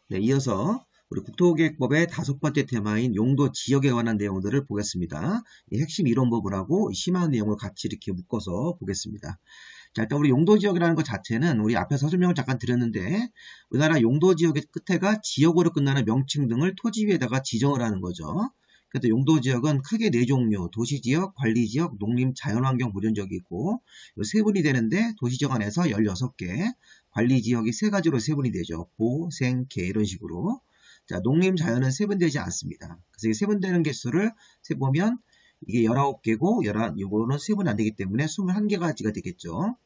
네, 이어서 우리 국토계획법의 5번째 테마인 용도 지역에 관한 내용들을 보겠습니다. 이 핵심 이론 부분하고 심한 내용을 같이 이렇게 묶어서 보겠습니다. 자, 일단 우리 용도 지역이라는 것 자체는 우리 앞에서 설명을 잠깐 드렸는데 우리나라 용도 지역의 끝에가 지역으로 끝나는 명칭 등을 토지 위에다가 지정을 하는 거죠. 그래서 용도 지역은 크게 4종류, 도시지역, 관리지역, 농림, 자연환경 보존지역이 있고 세 분이 되는데 도시지역 안에서 16개, 관리지역이 3가지로 세분이 되죠. 보, 생, 개 이런 식으로. 자, 농림, 자연은 세분되지 않습니다. 그래서 이 세분되는 개수를 세보면 이게 19개고 이거는 세분이 안 되기 때문에 21개가지가 되겠죠.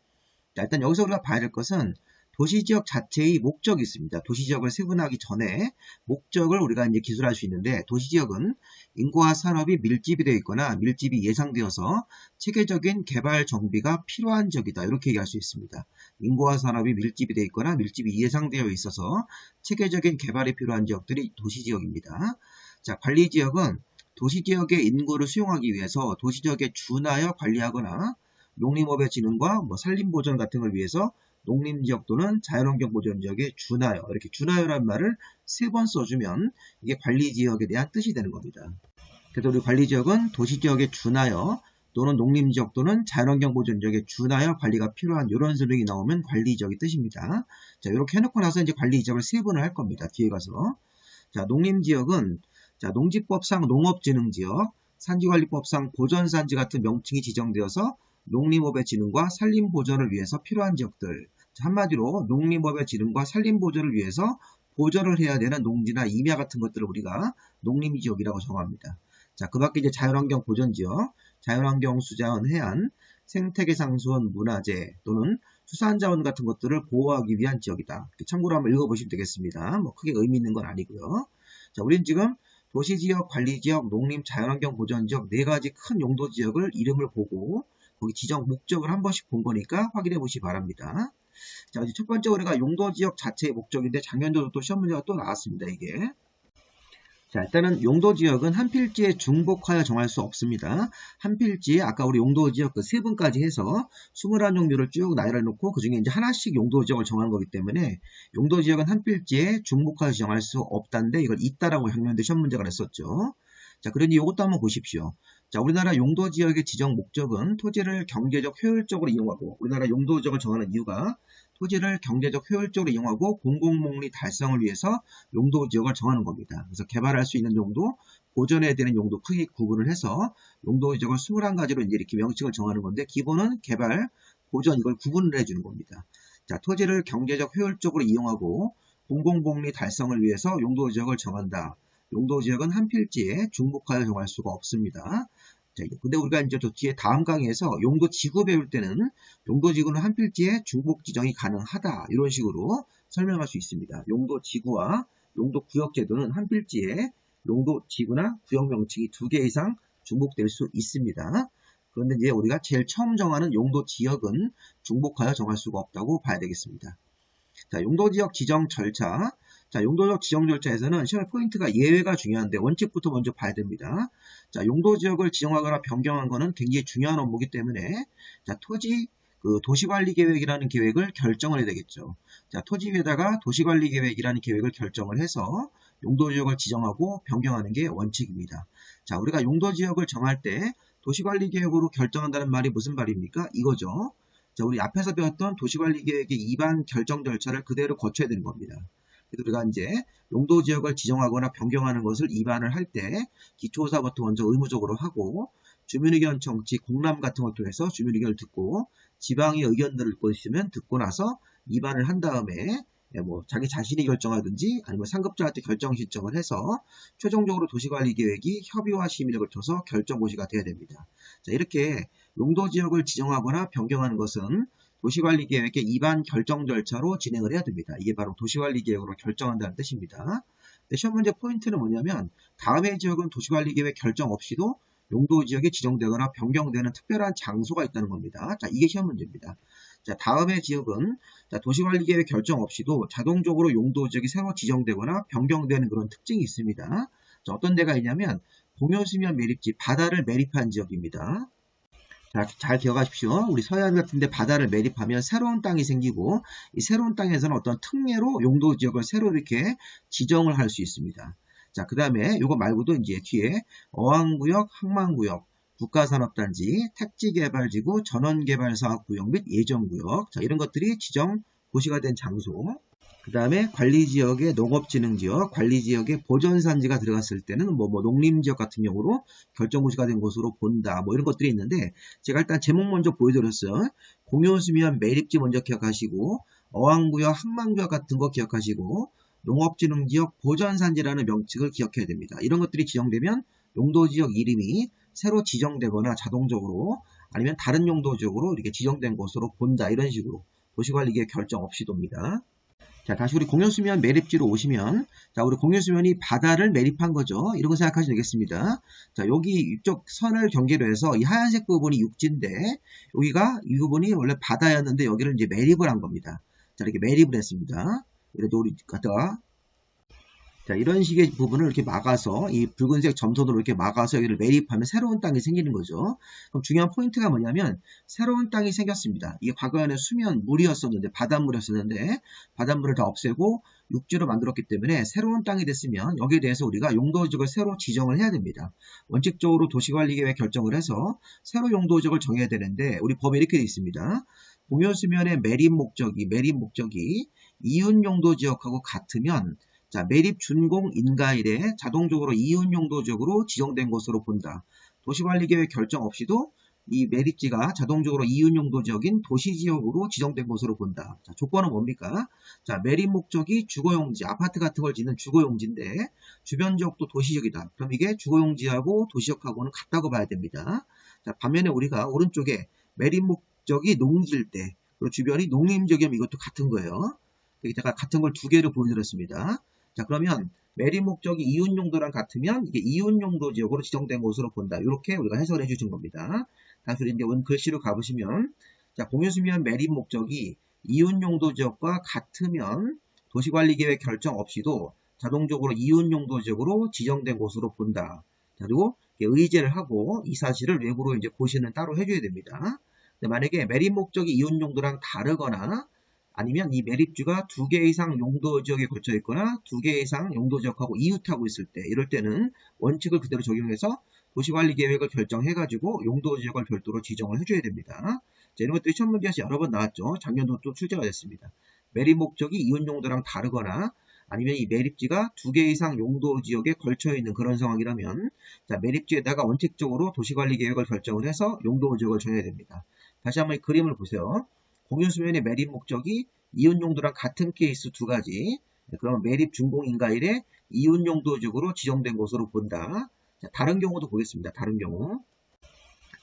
자, 일단 여기서 우리가 봐야 될 것은 도시지역 자체의 목적이 있습니다. 도시지역을 세분하기 전에 목적을 우리가 이제 기술할 수 있는데 도시지역은 인구와 산업이 밀집이 되어 있거나 밀집이 예상되어서 체계적인 개발 정비가 필요한 지역이다. 이렇게 얘기할 수 있습니다. 인구와 산업이 밀집이 되어 있거나 밀집이 예상되어 있어서 체계적인 개발이 필요한 지역들이 도시지역입니다. 자, 관리지역은 도시지역의 인구를 수용하기 위해서 도시지역에 준하여 관리하거나 농림업의 진흥과 산림보전 같은 걸 위해서 농림지역 또는 자연환경 보존지역에 준하여, 이렇게 준하여라는 말을 3번 써주면 이게 관리지역에 대한 뜻이 되는 겁니다. 그래서 우리 관리지역은 도시지역에 준하여 또는 농림지역 또는 자연환경 보존지역에 준하여 관리가 필요한 이런 설명이 나오면 관리지역의 뜻입니다. 자, 이렇게 해놓고 나서 이제 관리지역을 3번을 할 겁니다. 뒤에 가서. 자, 농림지역은 자, 농지법상 농업진흥지역, 산지관리법상 보전산지 같은 명칭이 지정되어서 농림업의 진흥과 산림보전을 위해서 필요한 지역들. 한마디로 농림업의 진흥과 산림보전을 위해서 보전을 해야 되는 농지나 임야 같은 것들을 우리가 농림지역이라고 정합니다. 자, 그 밖에 이제 자연환경 보전지역, 자연환경 수자원 해안, 생태계상수원 문화재 또는 수산자원 같은 것들을 보호하기 위한 지역이다. 참고로 한번 읽어보시면 되겠습니다. 크게 의미 있는 건 아니고요. 자, 우린 지금 도시지역, 관리지역, 농림, 자연환경 보전지역 4가지 큰 용도지역을 이름을 보고 거기 지정 목적을 한 번씩 본 거니까 확인해 보시기 바랍니다. 자, 이제 첫 번째 우리가 용도지역 자체의 목적인데 작년도도 또 시험 문제가 또 나왔습니다. 이게. 자, 일단은 용도지역은 한 필지에 중복하여 정할 수 없습니다. 한 필지에 아까 우리 용도지역 그 3분까지 해서 21종류를 쭉 나열해 놓고 그 중에 이제 하나씩 용도지역을 정하는 거기 때문에 용도지역은 한 필지에 중복하여 정할 수 없다는데 이걸 있다라고 작년도 시험 문제가 냈었죠. 자, 그러니 이것도 한번 보십시오. 자, 우리나라 용도지역의 지정 목적은 토지를 경제적 효율적으로 이용하고 우리나라 용도지역을 정하는 이유가 토지를 경제적 효율적으로 이용하고 공공복리 달성을 위해서 용도지역을 정하는 겁니다. 그래서 개발할 수 있는 용도, 보존해야 되는 용도 크게 구분을 해서 용도지역을 21가지로 이제 이렇게 명칭을 정하는 건데 기본은 개발, 보존 이걸 구분을 해주는 겁니다. 자, 토지를 경제적 효율적으로 이용하고 공공복리 달성을 위해서 용도지역을 정한다. 용도지역은 한 필지에 중복하여 정할 수가 없습니다. 자, 근데 우리가 이제 저 뒤에 다음 강의에서 용도지구 배울 때는 용도지구는 한 필지에 중복 지정이 가능하다. 이런 식으로 설명할 수 있습니다. 용도지구와 용도구역제도는 한 필지에 용도지구나 구역 명칭이 2개 이상 중복될 수 있습니다. 그런데 이제 우리가 제일 처음 정하는 용도지역은 중복하여 정할 수가 없다고 봐야 되겠습니다. 자, 용도지역 지정 절차. 자, 용도지역 지정 절차에서는 시험의 포인트가 예외가 중요한데 원칙부터 먼저 봐야 됩니다. 자, 용도지역을 지정하거나 변경한 것은 굉장히 중요한 업무이기 때문에 자, 도시관리계획이라는 계획을 결정을 해야 되겠죠. 자, 토지 위에다가 도시관리계획이라는 계획을 결정을 해서 용도지역을 지정하고 변경하는 게 원칙입니다. 자, 우리가 용도지역을 정할 때 도시관리계획으로 결정한다는 말이 무슨 말입니까? 이거죠. 자, 우리 앞에서 배웠던 도시관리계획의 입안 결정 절차를 그대로 거쳐야 되는 겁니다. 그래서 우리가 이제 용도지역을 지정하거나 변경하는 것을 입안을 할 때 기초조사부터 먼저 의무적으로 하고 주민의견 청취, 공람 같은 걸 통해서 주민의견을 듣고 지방의 의견들을 듣고 있으면 듣고 나서 입안을 한 다음에 자기 자신이 결정하든지 아니면 상급자한테 결정 신청을 해서 최종적으로 도시관리계획이 협의와 심의를 거쳐서 결정고시가 돼야 됩니다. 자, 이렇게 용도지역을 지정하거나 변경하는 것은 도시관리계획의 입안 결정 절차로 진행을 해야 됩니다. 이게 바로 도시관리계획으로 결정한다는 뜻입니다. 시험 문제 포인트는 뭐냐면 다음의 지역은 도시관리계획 결정 없이도 용도지역이 지정되거나 변경되는 특별한 장소가 있다는 겁니다. 자, 이게 시험 문제입니다. 자, 다음의 지역은 도시관리계획 결정 없이도 자동적으로 용도지역이 새로 지정되거나 변경되는 그런 특징이 있습니다. 자, 어떤 데가 있냐면 동해수면 매립지, 바다를 매립한 지역입니다. 자, 잘 기억하십시오. 우리 서해안 같은데 바다를 매립하면 새로운 땅이 생기고 이 새로운 땅에서는 어떤 특례로 용도 지역을 새로 이렇게 지정을 할 수 있습니다. 자, 그 다음에 이거 말고도 이제 뒤에 어항구역, 항만구역, 국가산업단지, 택지개발지구, 전원개발사업구역 및 예정구역, 자, 이런 것들이 지정 도시가 된 장소. 그 다음에 관리지역의 농업진흥지역, 관리지역의 보전산지가 들어갔을 때는 농림지역 같은 경우로 결정고시가 된 곳으로 본다. 이런 것들이 있는데 제가 일단 제목 먼저 보여드렸어요. 공유수면 매립지 먼저 기억하시고 어항구역, 항만구역 같은 거 기억하시고 농업진흥지역 보전산지라는 명칭을 기억해야 됩니다. 이런 것들이 지정되면 용도지역 이름이 새로 지정되거나 자동적으로 아니면 다른 용도지역으로 이렇게 지정된 곳으로 본다. 이런 식으로 도시관리계획 결정 없이 돕니다. 자, 다시 우리 공유수면 매립지로 오시면, 자, 우리 공유수면이 바다를 매립한 거죠. 이런 거 생각하시면 되겠습니다. 자, 여기 이쪽 선을 경계로 해서 이 하얀색 부분이 육지인데, 여기가 이 부분이 원래 바다였는데 여기를 이제 매립을 한 겁니다. 자, 이렇게 매립을 했습니다. 그래도 우리 갖다가 자, 이런 식의 부분을 이렇게 막아서 이 붉은색 점선으로 이렇게 막아서 여기를 매립하면 새로운 땅이 생기는 거죠. 그럼 중요한 포인트가 뭐냐면 새로운 땅이 생겼습니다. 이게 과거에는 수면 물이었었는데 바닷물이었었는데 바닷물을 다 없애고 육지로 만들었기 때문에 새로운 땅이 됐으면 여기에 대해서 우리가 용도지역을 새로 지정을 해야 됩니다. 원칙적으로 도시관리계획 결정을 해서 새로 용도지역을 정해야 되는데 우리 법에 이렇게 되어 있습니다. 공유수면의 매립 목적이 이웃 용도지역하고 같으면 자, 매립 준공 인가일에 자동적으로 이웃 용도지역으로 지정된 것으로 본다. 도시관리계획 결정 없이도 이 매립지가 자동적으로 이웃 용도지역인 도시지역으로 지정된 것으로 본다. 자, 조건은 뭡니까? 자, 매립 목적이 주거용지, 아파트 같은 걸 짓는 주거용지인데 주변 지역도 도시지역이다. 그럼 이게 주거용지하고 도시지역하고는 같다고 봐야 됩니다. 자, 반면에 우리가 오른쪽에 매립 목적이 농지일 때 그리고 주변이 농림지역이면 이것도 같은 거예요. 여기 제가 같은 걸 두 개를 보여드렸습니다. 자, 그러면 매립 목적이 이웃 용도랑 같으면 이게 이웃 용도 지역으로 지정된 곳으로 본다. 이렇게 우리가 해석을 해주신 겁니다. 다시 이제 원 글씨로 가보시면, 자, 공유수면 매립 목적이 이웃 용도 지역과 같으면 도시관리계획 결정 없이도 자동적으로 이웃 용도 지역으로 지정된 곳으로 본다. 자, 그리고 의제를 하고 이 사실을 외부로 이제 고시는 따로 해줘야 됩니다. 근데 만약에 매립 목적이 이웃 용도랑 다르거나 아니면 이 매립지가 2개 이상 용도지역에 걸쳐 있거나 2개 이상 용도지역하고 이웃하고 있을 때 이럴 때는 원칙을 그대로 적용해서 도시관리계획을 결정해가지고 용도지역을 별도로 지정을 해줘야 됩니다. 자, 이런 것들이 시험 문제에서 여러 번 나왔죠. 작년도 또 출제가 됐습니다. 매립 목적이 이웃 용도랑 다르거나 아니면 이 매립지가 2개 이상 용도지역에 걸쳐 있는 그런 상황이라면 자, 매립지에다가 원칙적으로 도시관리계획을 결정을 해서 용도지역을 정해야 됩니다. 다시 한번 이 그림을 보세요. 공유수면의 매립 목적이 이웃 용도랑 같은 케이스 두 가지. 그러면 매립 준공 인가일에 이웃 용도지역으로 지정된 곳으로 본다. 자, 다른 경우도 보겠습니다. 다른 경우.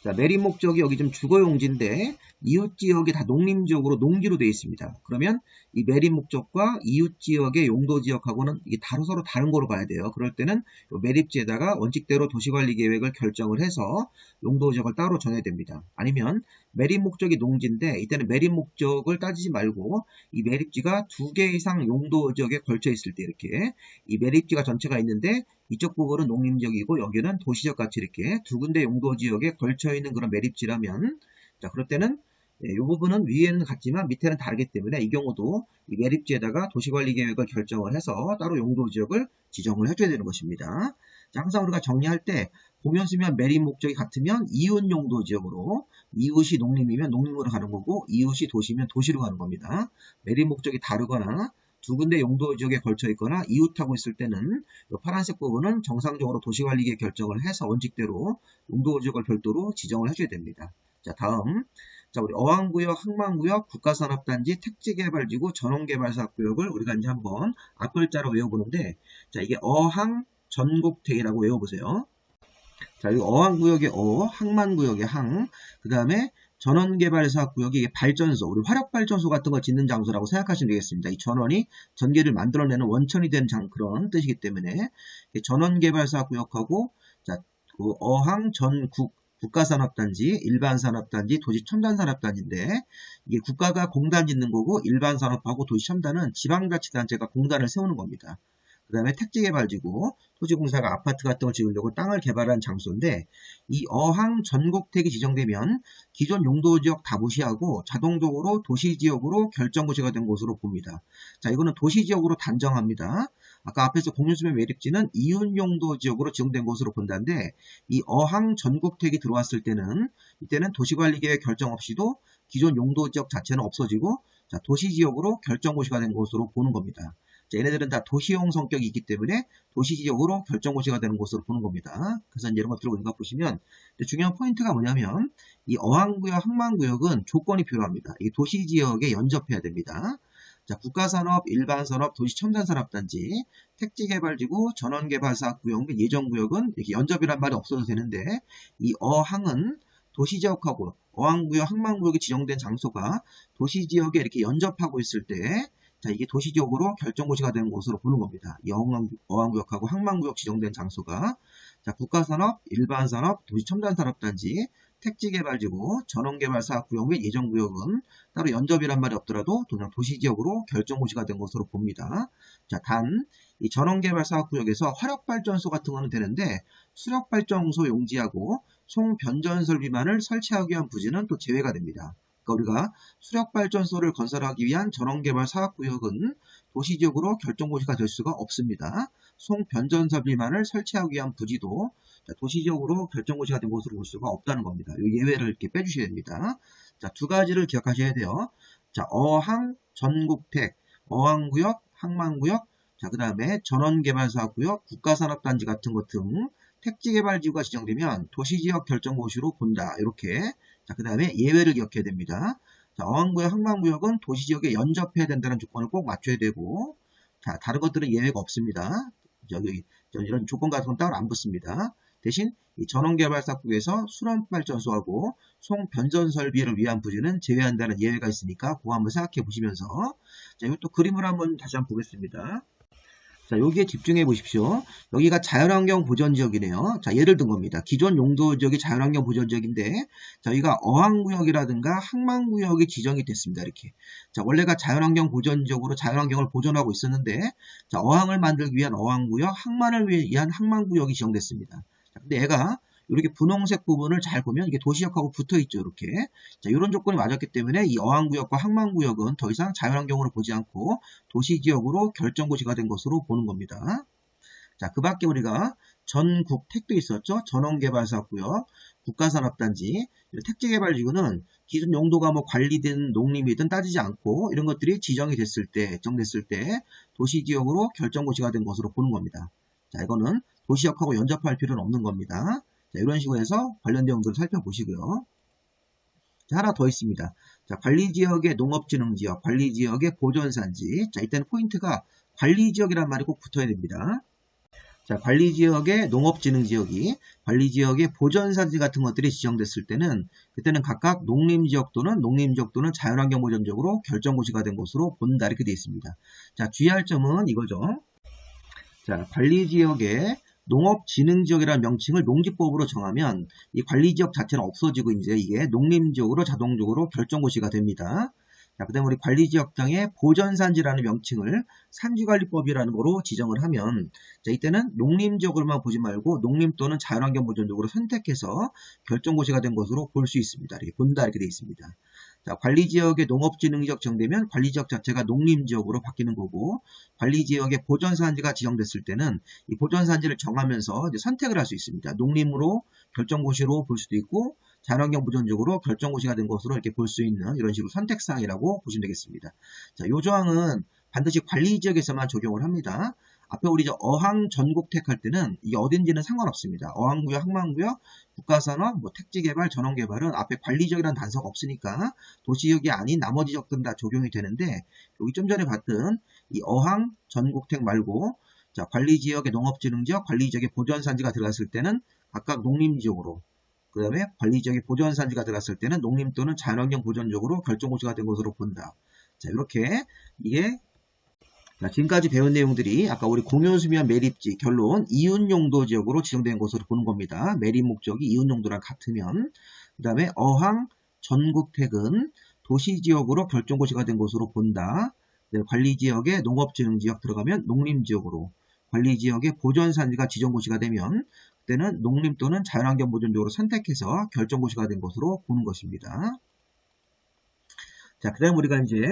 자, 매립 목적이 여기 좀 주거용지인데 이웃 지역이 다 농림지역으로 농지로 되어 있습니다. 그러면 이 매립 목적과 이웃 지역의 용도 지역하고는 이게 서로 다른 거로 봐야 돼요. 그럴 때는 매립지에다가 원칙대로 도시관리 계획을 결정을 해서 용도 지역을 따로 정해야 됩니다. 아니면 매립 목적이 농지인데 이때는 매립 목적을 따지지 말고 이 매립지가 2개 이상 용도 지역에 걸쳐 있을 때 이렇게 이 매립지가 전체가 있는데 이쪽 부분은 농림지역이고 여기는 도시지역 같이 이렇게 두 군데 용도지역에 걸쳐 있는 그런 매립지라면 자, 그럴 때는 이 부분은 위에는 같지만 밑에는 다르기 때문에 이 경우도 이 매립지에다가 도시관리계획을 결정을 해서 따로 용도지역을 지정을 해줘야 되는 것입니다. 자, 항상 우리가 정리할 때 공유수면 매립 목적이 같으면 이웃 용도지역으로 이웃이 농림이면 농림으로 가는 거고 이웃이 도시면 도시로 가는 겁니다. 매립 목적이 다르거나 두 군데 용도 지역에 걸쳐 있거나 이웃하고 있을 때는 이 파란색 부분은 정상적으로 도시관리계획 결정을 해서 원칙대로 용도 지역을 별도로 지정을 해줘야 됩니다. 자, 다음. 자, 우리 어항구역, 항만구역, 국가산업단지, 택지개발지구, 전원개발사업구역을 우리가 이제 한번 앞글자로 외워보는데, 자, 이게 어항 전곡택이라고 외워보세요. 자, 여기 어항구역의 항만구역의 항, 그 다음에 전원개발사업구역이 이게 발전소, 우리 화력발전소 같은 거 짓는 장소라고 생각하시면 되겠습니다. 이 전원이 전기를 만들어내는 원천이 되는 그런 뜻이기 때문에 전원개발사업구역하고 자, 그 어항 전국 국가산업단지, 일반산업단지, 도시첨단산업단지인데 이게 국가가 공단 짓는 거고 일반산업하고 도시첨단은 지방자치단체가 공단을 세우는 겁니다. 그 다음에 택지개발지구, 토지공사가 아파트 같은 걸 지으려고 땅을 개발한 장소인데, 이 어항 전국택이 지정되면 기존 용도지역 다 무시하고 자동적으로 도시지역으로 결정고시가 된 곳으로 봅니다. 자, 이거는 도시지역으로 단정합니다. 아까 앞에서 공유수면 매립지는 이윤용도지역으로 지정된 곳으로 본다는데, 이 어항 전국택이 들어왔을 때는 이때는 도시관리계획 결정 없이도 기존 용도지역 자체는 없어지고, 자, 도시지역으로 결정고시가 된 곳으로 보는 겁니다. 자, 얘네들은 다 도시용 성격이 있기 때문에 도시지역으로 결정고시가 되는 곳으로 보는 겁니다. 그래서 이제 이런 것들을 우리가 보시면 중요한 포인트가 뭐냐면 이 어항구역, 항만구역은 조건이 필요합니다. 이 도시지역에 연접해야 됩니다. 자, 국가산업, 일반산업, 도시첨단산업단지, 택지개발지구, 전원개발사업구역 및 예정구역은 이렇게 연접이란 말이 없어도 되는데 이 어항은 도시지역하고 어항구역, 항만구역이 지정된 장소가 도시지역에 이렇게 연접하고 있을 때 자, 이게 도시지역으로 결정고시가 되는 곳으로 보는 겁니다. 이 어항구역하고 항만구역 지정된 장소가 자, 국가산업, 일반산업, 도시첨단산업단지, 택지개발지구, 전원개발사업구역 및 예정구역은 따로 연접이란 말이 없더라도 그냥 도시지역으로 결정고시가 된 것으로 봅니다. 자, 단 이 전원개발사업구역에서 화력발전소 같은 거는 되는데 수력발전소 용지하고 송변전설비만을 설치하기 위한 부지는 또 제외가 됩니다. 그러니까 우리가 수력발전소를 건설하기 위한 전원개발 사업구역은 도시지역으로 결정고시가 될 수가 없습니다. 송변전설비만을 설치하기 위한 부지도 도시지역으로 결정고시가 된 곳으로 볼 수가 없다는 겁니다. 이 예외를 이렇게 빼주셔야 됩니다. 자, 두 가지를 기억하셔야 돼요. 자, 어항, 전국택, 어항구역, 항만구역, 자, 그 다음에 전원개발사업구역, 국가산업단지 같은 것 등 택지개발지구가 지정되면 도시지역 결정고시로 본다. 이렇게. 자, 그 다음에 예외를 기억해야 됩니다. 자, 어항구역, 항만구역은 도시지역에 연접해야 된다는 조건을 꼭 맞춰야 되고, 자, 다른 것들은 예외가 없습니다. 여기 이런 조건 같은 건 따로 안 붙습니다. 대신 이 전원개발사업구역에서 수력발전소하고 송변전설비를 위한 부지는 제외한다는 예외가 있으니까 그거 한번 생각해 보시면서 자, 이것도 그림을 한번 다시 한번 보겠습니다. 자, 여기에 집중해 보십시오. 여기가 자연환경 보전지역이네요. 자, 예를 든 겁니다. 기존 용도지역이 자연환경 보전지역인데, 자, 여기가 어항구역이라든가 항만구역이 지정이 됐습니다. 이렇게. 자, 원래가 자연환경 보전지역으로 자연환경을 보존하고 있었는데, 자, 어항을 만들기 위한 어항구역, 항만을 위한 항만구역이 지정됐습니다. 자, 근데 얘가 이렇게 분홍색 부분을 잘 보면 이게 도시역하고 붙어 있죠. 이렇게. 자, 이런 조건이 맞았기 때문에 이 어항구역과 항만구역은 더 이상 자연환경으로 보지 않고 도시지역으로 결정고시가 된 것으로 보는 겁니다. 자, 그 밖에 우리가 전국택도 있었죠. 전원개발사업구역, 국가산업단지, 택지개발지구는 기존 용도가 뭐 관리든 농림이든 따지지 않고 이런 것들이 지정이 됐을 때, 정됐을 때 도시지역으로 결정고시가 된 것으로 보는 겁니다. 자, 이거는 도시역하고 연접할 필요는 없는 겁니다. 자, 이런 식으로 해서 관련 내용들을 살펴보시고요. 자, 하나 더 있습니다. 자, 관리지역의 농업진흥지역, 관리지역의 보전산지. 자, 이때는 포인트가 관리지역이란 말이 꼭 붙어야 됩니다. 자, 관리지역의 농업진흥지역이 관리지역의 보전산지 같은 것들이 지정됐을 때는 그때는 각각 농림지역 또는 자연환경보전지역으로 결정고시가 된 것으로 본다. 이렇게 되어 있습니다. 자, 주의할 점은 이거죠. 자, 관리지역의 농업진흥지역이라는 명칭을 농지법으로 정하면 이 관리지역 자체는 없어지고 이제 이게 농림지역으로 자동적으로 결정고시가 됩니다. 자, 그 다음에 우리 관리지역장의 보전산지라는 명칭을 산지관리법이라는 거로 지정을 하면 자, 이때는 농림지역으로만 보지 말고 농림 또는 자연환경보전지역으로 선택해서 결정고시가 된 것으로 볼 수 있습니다. 이렇게 본다 이렇게 되어 있습니다. 자, 관리지역의 농업진흥지역 지정되면 관리지역 자체가 농림지역으로 바뀌는 거고 관리지역의 보전산지가 지정됐을 때는 이 보전산지를 정하면서 이제 선택을 할 수 있습니다. 농림으로 결정고시로 볼 수도 있고 자연환경 보전지역으로 결정고시가 된 것으로 이렇게 볼 수 있는 이런 식으로 선택사항이라고 보시면 되겠습니다. 자, 이 조항은 반드시 관리지역에서만 적용을 합니다. 앞에 우리 어항 전국택 할 때는 이게 어딘지는 상관없습니다. 어항구역, 항만구역, 국가산업, 뭐 택지개발, 전원개발은 앞에 관리지역이라는 단서가 없으니까 도시지역이 아닌 나머지 지역들은 다 적용이 되는데 여기 좀 전에 봤던 이 어항 전국택 말고 자, 관리지역의 농업진흥지역, 관리지역의 보전산지가 들어갔을 때는 각각 농림지역으로 그 다음에 관리지역의 보전산지가 들어갔을 때는 농림 또는 자연환경 보전지역으로 결정고시가 된 것으로 본다. 자, 이렇게 이게 자, 지금까지 배운 내용들이 아까 우리 공유수면 매립지 결론 이윤용도지역으로 지정된 것으로 보는 겁니다. 매립 목적이 이윤용도랑 같으면 그 다음에 어항 전국택은 도시지역으로 결정고시가 된 것으로 본다. 관리지역에 농업진흥지역 들어가면 농림지역으로 관리지역의 보전산지가 지정고시가 되면 그때는 농림 또는 자연환경보존지역으로 선택해서 결정고시가 된 것으로 보는 것입니다. 자, 그 다음 우리가 이제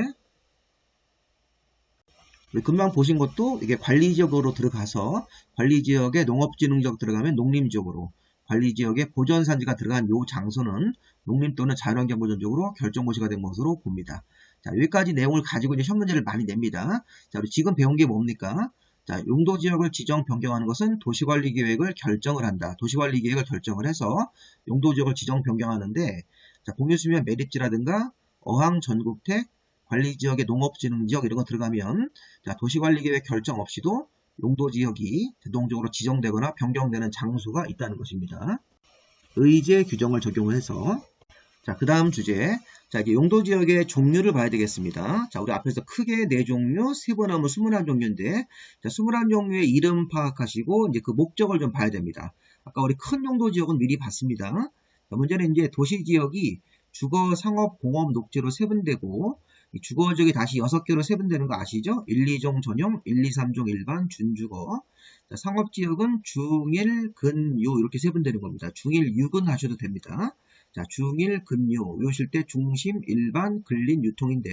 금방 보신 것도 이게 관리지역으로 들어가서 관리지역에 농업진흥지역 들어가면 농림지역으로, 관리지역에 보전산지가 들어간 요 장소는 농림 또는 자연환경보존지역으로 결정고시가 된 것으로 봅니다. 자, 여기까지 내용을 가지고 이제 시험 문제를 많이 냅니다. 자, 우리 지금 배운 게 뭡니까? 자, 용도지역을 지정 변경하는 것은 도시관리계획을 결정을 한다. 도시관리계획을 결정을 해서 용도지역을 지정 변경하는데, 자, 공유수면 매립지라든가 어항전국택, 관리지역의 농업진흥지역 이런 거 들어가면, 자, 도시관리계획 결정 없이도 용도지역이自動적으로 지정되거나 변경되는 장소가 있다는 것입니다. 의제 규정을 적용해서, 자, 그 다음 주제. 자, 이제 용도지역의 종류를 봐야 되겠습니다. 자, 우리 앞에서 크게 4종류, 세번하면 21종류인데, 자, 21종류의 이름 파악하시고, 이제 그 목적을 좀 봐야 됩니다. 아까 우리 큰 용도지역은 미리 봤습니다. 자, 문제는 이제 도시지역이 주거, 상업, 공업, 녹지로 세분되고, 이 주거지역이 다시 6개로 세분되는 거 아시죠? 1, 2종 전용, 1, 2, 3종 일반, 준주거. 자, 상업지역은 중일, 근, 유 이렇게 세분되는 겁니다. 중일, 유근 하셔도 됩니다. 자, 중일, 근유, 외우실 때 중심, 일반, 근린, 유통인데,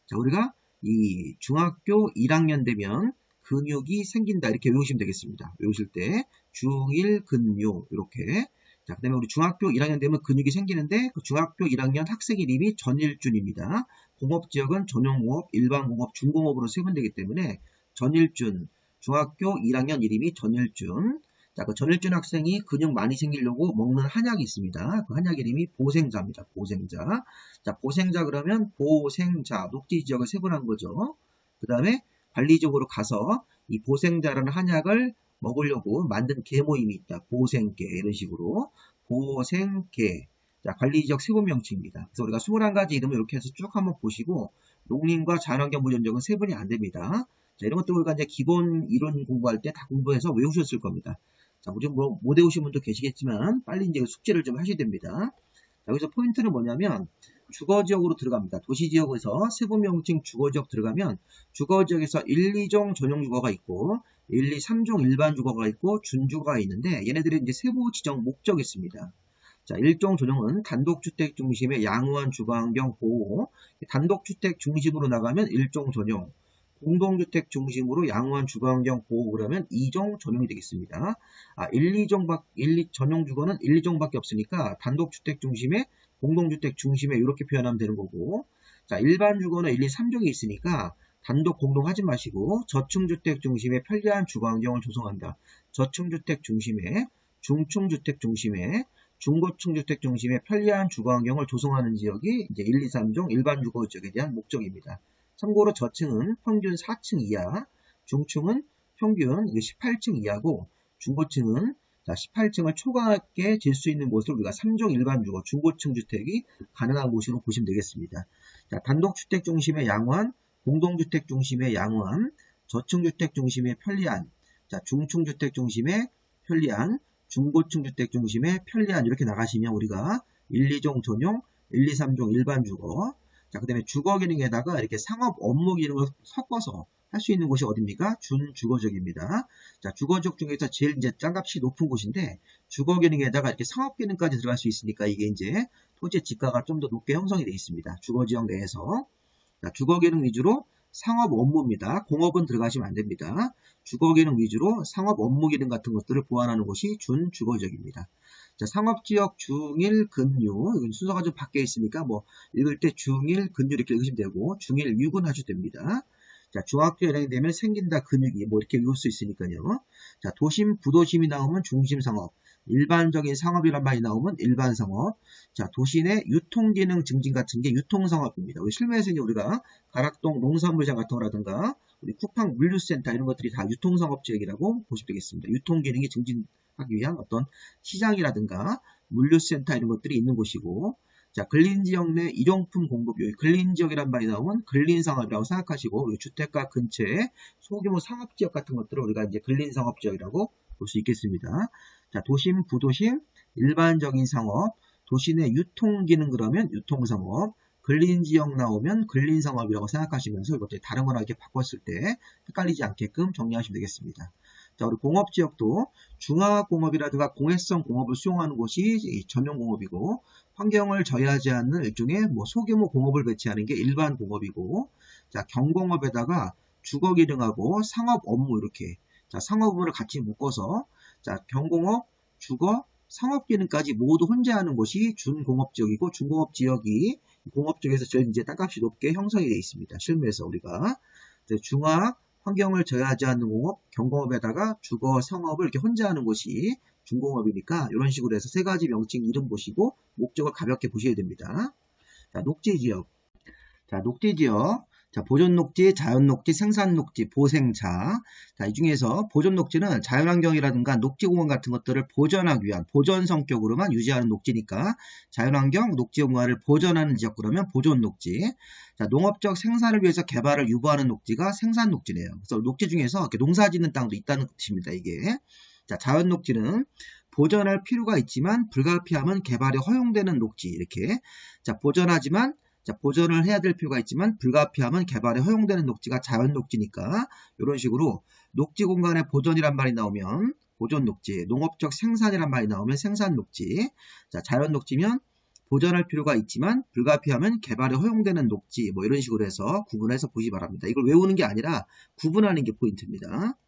자, 우리가 이 중학교 1학년 되면 근육이 생긴다 이렇게 외우시면 되겠습니다. 외우실 때 중일, 근유 이렇게. 자, 그 다음에 우리 중학교 1학년 되면 근육이 생기는데 그 중학교 1학년 학생 이름이 전일준입니다. 공업지역은 전용공업, 일반공업, 중공업으로 세분되기 때문에 전일준, 중학교 1학년 이름이 전일준. 자, 그 전일준 학생이 근육 많이 생기려고 먹는 한약이 있습니다. 그 한약 이름이 보생자입니다. 보생자. 자, 보생자 그러면 보생자, 녹지지역을 세분한 거죠. 그 다음에 관리적으로 가서 이 보생자라는 한약을 먹으려고 만든 개 모임이 있다. 보생개 이런 식으로 보생개. 자, 관리지역 세분명칭입니다. 그래서 우리가 21가지 이름을 이렇게 해서 쭉 한번 보시고 농림과 자연환경보존지역은 세분이 안 됩니다. 자, 이런 것들 우리가 이제 기본 이론 공부할 때 다 공부해서 외우셨을 겁니다. 자, 우리 뭐 못 외우신 분도 계시겠지만 빨리 이제 숙제를 좀 하셔야 됩니다. 자, 여기서 포인트는 뭐냐면 주거지역으로 들어갑니다. 도시지역에서 세분명칭 주거지역 들어가면 주거지역에서 1, 2종 전용주거가 있고 1, 2, 3종 일반주거가 있고 준주거가 있는데 얘네들이 이제 세부 지정 목적이 있습니다. 자, 1종 전용은 단독주택 중심의 양호한 주거환경 보호, 단독주택 중심으로 나가면 1종 전용, 공동주택 중심으로 양호한 주거환경 보호 그러면 2종 전용이 되겠습니다. 1, 2 전용주거는 1, 2종밖에 없으니까 단독주택 중심에 공동주택 중심에 이렇게 표현하면 되는 거고, 자, 일반주거는 1, 2, 3종이 있으니까 단독 공동하지 마시고 저층주택 중심의 편리한 주거환경을 조성한다. 저층주택 중심에, 중층주택 중심에, 중고층 주택 중심의 편리한 주거환경을 조성하는 지역이 이제 1, 2, 3종 일반주거 지역에 대한 목적입니다. 참고로 저층은 평균 4층 이하, 중층은 평균 18층 이하고, 중고층은 18층을 초과하게 질 수 있는 곳을 우리가 3종 일반주거, 중고층 주택이 가능한 곳으로 보시면 되겠습니다. 자, 단독주택 중심의 양호한, 공동주택 중심의 양호한, 저층주택 중심의 편리한, 자, 중층주택 중심의 편리한, 중고층 주택 중심의 편리한 이렇게 나가시면 우리가 1, 2종 전용, 1, 2, 3종 일반주거, 자, 그 다음에 주거 기능에다가 이렇게 상업 업무 기능을 섞어서 할 수 있는 곳이 어딥니까? 준주거지역입니다. 자, 주거지역 중에서 제일 이제 짱값이 높은 곳인데 주거 기능에다가 이렇게 상업 기능까지 들어갈 수 있으니까 이게 이제 토지의 지가가 좀 더 높게 형성이 되어 있습니다. 주거지역 내에서. 자, 주거 기능 위주로 상업 업무입니다. 공업은 들어가시면 안 됩니다. 주거 기능 위주로 상업 업무 기능 같은 것들을 보완하는 곳이 준주거지역입니다. 자, 상업지역 중일 근유, 이건 순서가 좀 바뀌어 있으니까 뭐 읽을 때 중일 근유 이렇게 읽으시면 되고 중일 유근 하셔도 됩니다. 자, 중학교 1학년이 되면 생긴다 근육이 뭐 이렇게 외울 수 있으니까요. 자, 도심, 부도심이 나오면 중심상업, 일반적인 상업이란 말이 나오면 일반상업. 자, 도시 내 유통기능 증진 같은 게 유통상업입니다. 우리 실무에서 이제 우리가 가락동 농산물장 같은 거라든가 우리 쿠팡 물류센터 이런 것들이 다 유통상업지역이라고 보시면 되겠습니다. 유통기능이 증진하기 위한 어떤 시장이라든가 물류센터 이런 것들이 있는 곳이고, 자, 근린지역 내 일용품 공급, 여기 근린지역이란 말이 나오면 근린상업이라고 생각하시고, 주택가 근처에 소규모 상업지역 같은 것들을 우리가 이제 근린상업지역이라고 볼 수 있겠습니다. 자, 도심, 부도심, 일반적인 상업, 도시 내 유통기능 그러면 유통상업, 근린지역 나오면 근린상업이라고 생각하시면서 이것들 다른 거랑 이렇게 바꿨을 때 헷갈리지 않게끔 정리하시면 되겠습니다. 자, 우리 공업지역도 중화공업이라든가 공해성 공업을 수용하는 곳이 전용공업이고, 환경을 저해하지 않는 일종의 소규모 공업을 배치하는 게 일반 공업이고, 자, 경공업에다가 주거기능하고 상업 업무 이렇게, 자, 상업 업무를 같이 묶어서, 자, 경공업, 주거, 상업기능까지 모두 혼재하는 곳이 준공업지역이고, 준공업지역이 공업지역에서 제일 이제 땅값이 높게 형성이 되어 있습니다. 실무에서 우리가 중화, 환경을 저해하지 않는 공업, 경공업에다가 주거, 상업을 이렇게 혼재하는 곳이 중공업이니까 이런 식으로 해서 세 가지 명칭 이름 보시고 목적을 가볍게 보셔야 됩니다. 자, 녹지지역. 자, 녹지지역. 자, 보존녹지, 자연녹지, 생산녹지, 보생차. 자, 이 중에서 보존녹지는 자연환경이라든가 녹지공원 같은 것들을 보전하기 위한 보전 성격으로만 유지하는 녹지니까 자연환경, 녹지공원을 보전하는 지역 그러면 보존녹지. 자, 농업적 생산을 위해서 개발을 유보하는 녹지가 생산녹지네요. 그래서 녹지 중에서 이렇게 농사 짓는 땅도 있다는 뜻입니다, 이게. 자, 자연녹지는 보전할 필요가 있지만 불가피하면 개발이 허용되는 녹지, 이렇게. 자, 보전하지만 자, 보전을 해야 될 필요가 있지만 불가피하면 개발에 허용되는 녹지가 자연녹지니까 이런 식으로 녹지 공간의 보전이란 말이 나오면 보존녹지, 농업적 생산이란 말이 나오면 생산녹지, 자, 자연녹지면 보전할 필요가 있지만 불가피하면 개발에 허용되는 녹지, 이런 식으로 해서 구분해서 보시기 바랍니다. 이걸 외우는 게 아니라 구분하는 게 포인트입니다.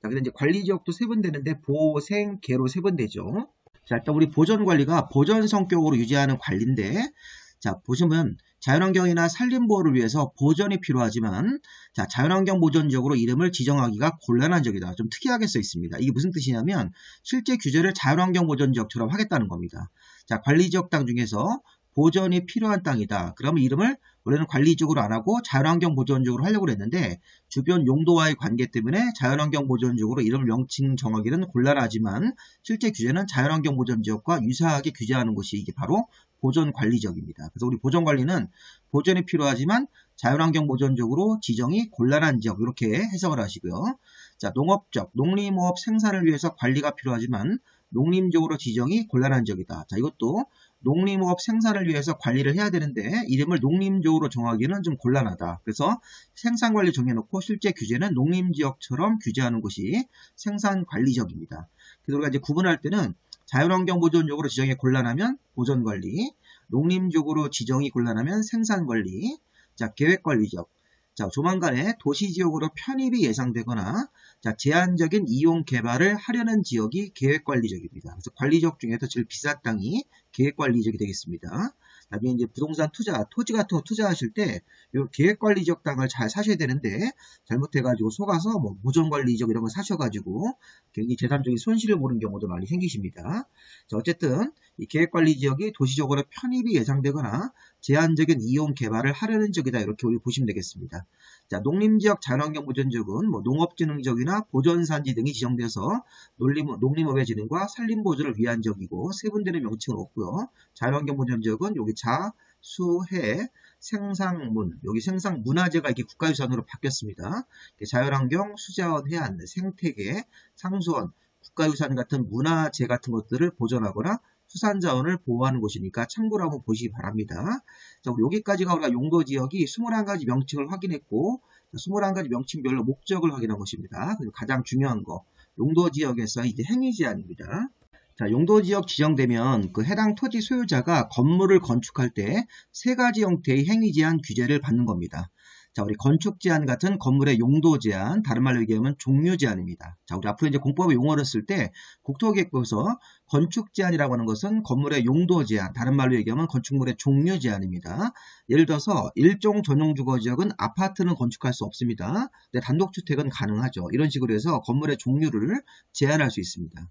자, 근데 이제 관리지역도 세분되는데 보, 생, 개로 세분되죠. 자, 일단 우리 보전관리가 보전 성격으로 유지하는 관리인데, 자, 보시면 자연환경이나 산림보호를 위해서 보전이 필요하지만, 자, 자연환경 보전지역으로 이름을 지정하기가 곤란한 지역이다. 좀 특이하게 써 있습니다. 이게 무슨 뜻이냐면 실제 규제를 자연환경 보전지역처럼 하겠다는 겁니다. 자, 관리지역 땅 중에서 보전이 필요한 땅이다. 그러면 이름을 원래는 관리지역으로 안 하고 자연환경 보전지역으로 하려고 했는데 주변 용도와의 관계 때문에 자연환경 보전지역으로 이름 명칭 정하기는 곤란하지만 실제 규제는 자연환경 보전지역과 유사하게 규제하는 곳이 이게 바로 보전관리지역입니다. 그래서 우리 보전관리는 보전이 필요하지만 자연환경 보전지역으로 지정이 곤란한 지역 이렇게 해석을 하시고요. 자, 농업적, 농림호업 생산을 위해서 관리가 필요하지만 농림적으로 지정이 곤란한 지역이다. 자, 이것도 농림호업 생산을 위해서 관리를 해야 되는데 이름을 농림적으로 정하기는 좀 곤란하다. 그래서 생산관리 정해놓고 실제 규제는 농림지역처럼 규제하는 곳이 생산관리지역입니다. 그래서 우리가 이제 구분할 때는 자연환경 보전적으로 지정이 곤란하면 보전관리, 농림적으로 지정이 곤란하면 생산관리, 자, 계획관리지역. 자, 조만간에 도시지역으로 편입이 예상되거나 자, 제한적인 이용 개발을 하려는 지역이 계획관리지역입니다. 그래서 관리지역 중에서 제일 비싼 땅이 계획관리지역이 되겠습니다. 나중에 이제 부동산 투자, 토지 같은 거 투자하실 때 이 계획관리지역 땅을 잘 사셔야 되는데 잘못해가지고 속아서 보전관리지역 이런 거 사셔가지고 굉장히 재산적인 손실을 보는 경우도 많이 생기십니다. 자, 어쨌든 이 계획관리지역이 도시적으로 편입이 예상되거나 제한적인 이용 개발을 하려는 지역이다 이렇게 우리 보시면 되겠습니다. 자, 농림지역 자연환경 보전지역은 농업진흥지역이나 보전산지 등이 지정돼서 농림업의 진흥과 산림보존을 위한 지역이고 세분되는 명칭은 없고요. 자연환경 보전지역은 여기 자, 수, 해, 생상문, 여기 생상문화재가 이렇게 국가유산으로 바뀌었습니다. 자연환경, 수자원, 해안, 생태계, 상수원, 국가유산 같은 문화재 같은 것들을 보존하거나 수산자원을 보호하는 곳이니까 참고로 한번 보시기 바랍니다. 자, 우리 여기까지가 우리가 용도지역이 21가지 명칭을 확인했고 21가지 명칭별로 목적을 확인한 것입니다. 그리고 가장 중요한 거 용도지역에서 이제 행위제한입니다. 자, 용도지역 지정되면 그 해당 토지 소유자가 건물을 건축할 때 세 가지 형태의 행위제한 규제를 받는 겁니다. 자, 우리 건축제한 같은 건물의 용도 제한, 다른 말로 얘기하면 종류 제한입니다. 자, 우리 앞으로 이제 공법의 용어를 쓸 때 국토기획부에서 건축 제한이라고 하는 것은 건물의 용도 제한, 다른 말로 얘기하면 건축물의 종류 제한입니다. 예를 들어서 일종 전용 주거 지역은 아파트는 건축할 수 없습니다. 근데 단독주택은 가능하죠. 이런 식으로 해서 건물의 종류를 제한할 수 있습니다.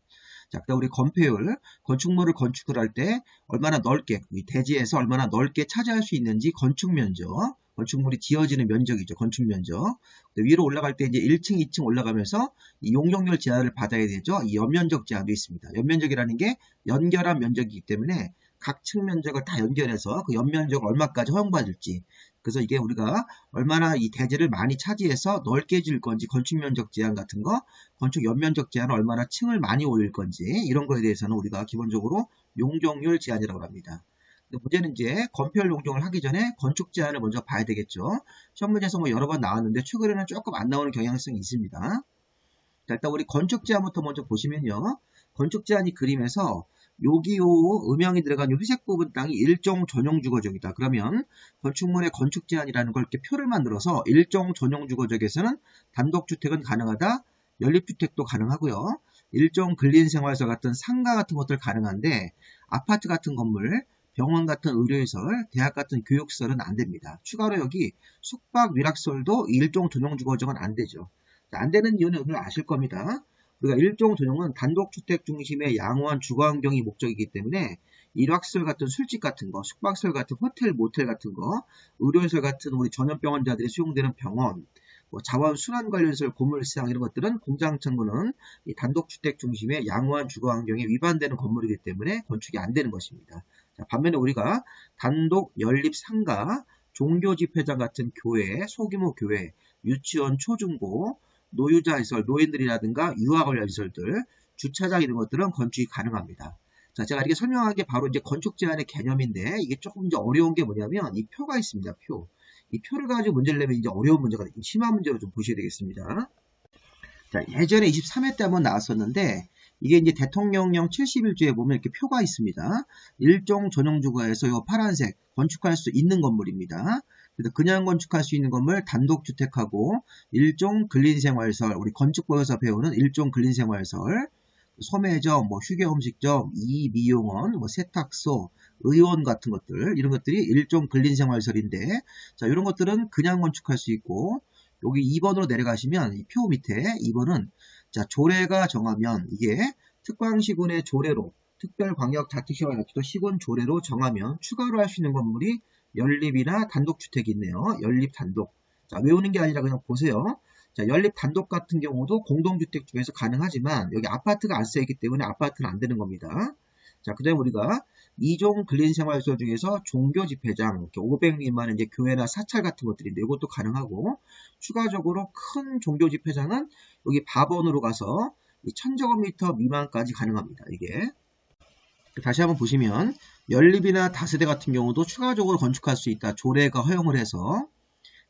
자, 그다음 우리 건폐율, 건축물을 건축을 할 때 얼마나 넓게, 이 대지에서 얼마나 넓게 차지할 수 있는지 건축 면적, 건축물이 지어지는 면적이죠. 건축 면적. 위로 올라갈 때 이제 1층, 2층 올라가면서 이 용적률 제한을 받아야 되죠. 이 연면적 제한도 있습니다. 연면적이라는 게 연결한 면적이기 때문에 각 층 면적을 다 연결해서 그 연면적을 얼마까지 허용받을지. 그래서 이게 우리가 얼마나 이 대지를 많이 차지해서 넓게 지을 건지 건축 면적 제한 같은 거, 건축 연면적 제한은 얼마나 층을 많이 올릴 건지 이런 거에 대해서는 우리가 기본적으로 용적률 제한이라고 합니다. 근데 문제는 이제 건폐율 용적을 하기 전에 건축 제한을 먼저 봐야 되겠죠. 시험 문제에서 뭐 여러 번 나왔는데 최근에는 조금 안 나오는 경향성이 있습니다. 자, 일단 우리 건축 제한부터 먼저 보시면요. 건축 제한이 그림에서 여기 요 음영이 들어간 요 회색 부분 땅이 일종 전용 주거지역이다. 그러면 건축물의 건축 제한이라는 걸 이렇게 표를 만들어서 일종 전용 주거지역에서는 단독주택은 가능하다. 연립주택도 가능하고요. 일종 근린생활설 같은 상가 같은 것들 가능한데 아파트 같은 건물, 병원 같은 의료시설, 대학 같은 교육시설은 안 됩니다. 추가로 여기 숙박, 위락시설도 일종 전용 주거지역은 안 되죠. 안 되는 이유는 여러분 아실 겁니다. 우리가 일종 전용은 단독주택 중심의 양호한 주거환경이 목적이기 때문에 일학시설 같은 술집 같은 거, 숙박시설 같은 호텔, 모텔 같은 거, 의료시설 같은 우리 전염병원자들이 수용되는 병원, 뭐 자원순환 관련시설, 고물시장 이런 것들은 공장청구는 이 단독주택 중심의 양호한 주거환경에 위반되는 건물이기 때문에 건축이 안 되는 것입니다. 자, 반면에 우리가 단독, 연립, 상가, 종교집회장 같은 교회, 소규모 교회, 유치원, 초중고, 노유자 시설, 노인들이라든가 유아 관련 시설들, 주차장 이런 것들은 건축이 가능합니다. 자, 제가 이렇게 설명한 게 바로 이제 건축 제한의 개념인데 이게 조금 이제 어려운 게 뭐냐면 이 표가 있습니다. 표. 이 표를 가지고 문제를 내면 이제 어려운 문제가 심한 문제로 좀 보셔야 되겠습니다. 자, 예전에 23회 때 한번 나왔었는데 이게 이제 대통령령 71조에 보면 이렇게 표가 있습니다. 일종 전용주거에서 이 파란색 건축할 수 있는 건물입니다. 그래서 그냥 건축할 수 있는 건물 단독주택하고 일종 근린생활설, 우리 건축법에서 배우는 일종 근린생활설, 소매점, 뭐 휴게음식점, 이미용원, 뭐 세탁소, 의원 같은 것들 이런 것들이 일종 근린생활설인데 자 이런 것들은 그냥 건축할 수 있고 여기 2번으로 내려가시면 이 표 밑에 2번은 자 조례가 정하면 이게 특광시군의 조례로 특별광역자치시와 시군 조례로 정하면 추가로 할 수 있는 건물이 연립이나 단독주택이 있네요. 연립 단독. 자, 외우는 게 아니라 그냥 보세요. 자, 연립 단독 같은 경우도 공동주택 중에서 가능하지만 여기 아파트가 안 쓰여있기 때문에 아파트는 안 되는 겁니다. 자, 그 다음에 우리가 2종 근린생활시설 중에서 종교집회장 500 미만의 이제 교회나 사찰 같은 것들인데 이것도 가능하고 추가적으로 큰 종교집회장은 여기 밥원으로 가서 1000제곱미터 미만까지 가능합니다. 이게. 다시 한번 보시면 연립이나 다세대 같은 경우도 추가적으로 건축할 수 있다. 조례가 허용을 해서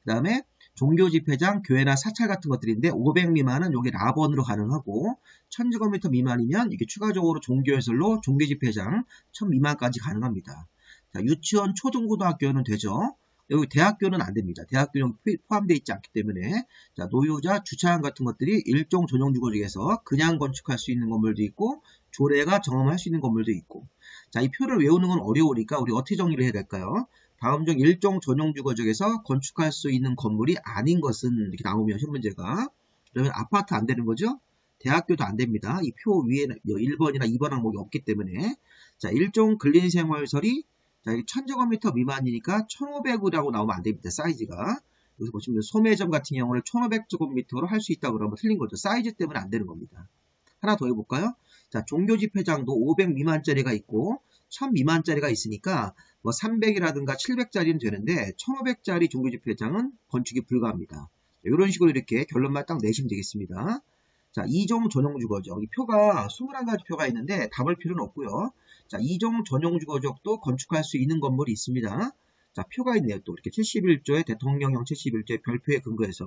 그 다음에 종교집회장, 교회나 사찰 같은 것들인데 500 미만은 여기 라번으로 가능하고 1000제곱미터 미만이면 이게 추가적으로 종교시설로 종교집회장 1000 미만까지 가능합니다. 자, 유치원, 초등고등학교는 되죠. 여기 대학교는 안 됩니다. 대학교는 포함되어 있지 않기 때문에 자, 노유자, 주차장 같은 것들이 일종 전용주거지에서 그냥 건축할 수 있는 건물도 있고 조례가 정함할 수 있는 건물도 있고 자, 이 표를 외우는 건 어려우니까 우리 어떻게 정리를 해야 될까요? 다음 중 일종 전용주거지역에서 건축할 수 있는 건물이 아닌 것은 이렇게 나오면 현 문제가 그러면 아파트 안 되는 거죠? 대학교도 안 됩니다. 이 표 위에 1번이나 2번 항목이 없기 때문에 자 일종 근린생활설이 자 1000제곱미터 미만이니까 1500이라고 나오면 안 됩니다. 사이즈가 여기서 보시면 소매점 같은 경우는 1500제곱미터로 할 수 있다고 그러면 틀린 거죠. 사이즈 때문에 안 되는 겁니다. 하나 더 해볼까요? 자 종교집회장도 500 미만짜리가 있고 1000 미만짜리가 있으니까 뭐 300이라든가 700짜리는 되는데 1500짜리 종교집회장은 건축이 불가합니다. 이런 식으로 이렇게 결론만 딱 내시면 되겠습니다. 자, 2종 전용주거지역. 이 표가 21가지 표가 있는데 답을 필요는 없고요. 자, 2종 전용주거지역도 건축할 수 있는 건물이 있습니다. 자, 표가 있네요. 또 이렇게 71조의 대통령령 71조의 별표에 근거해서.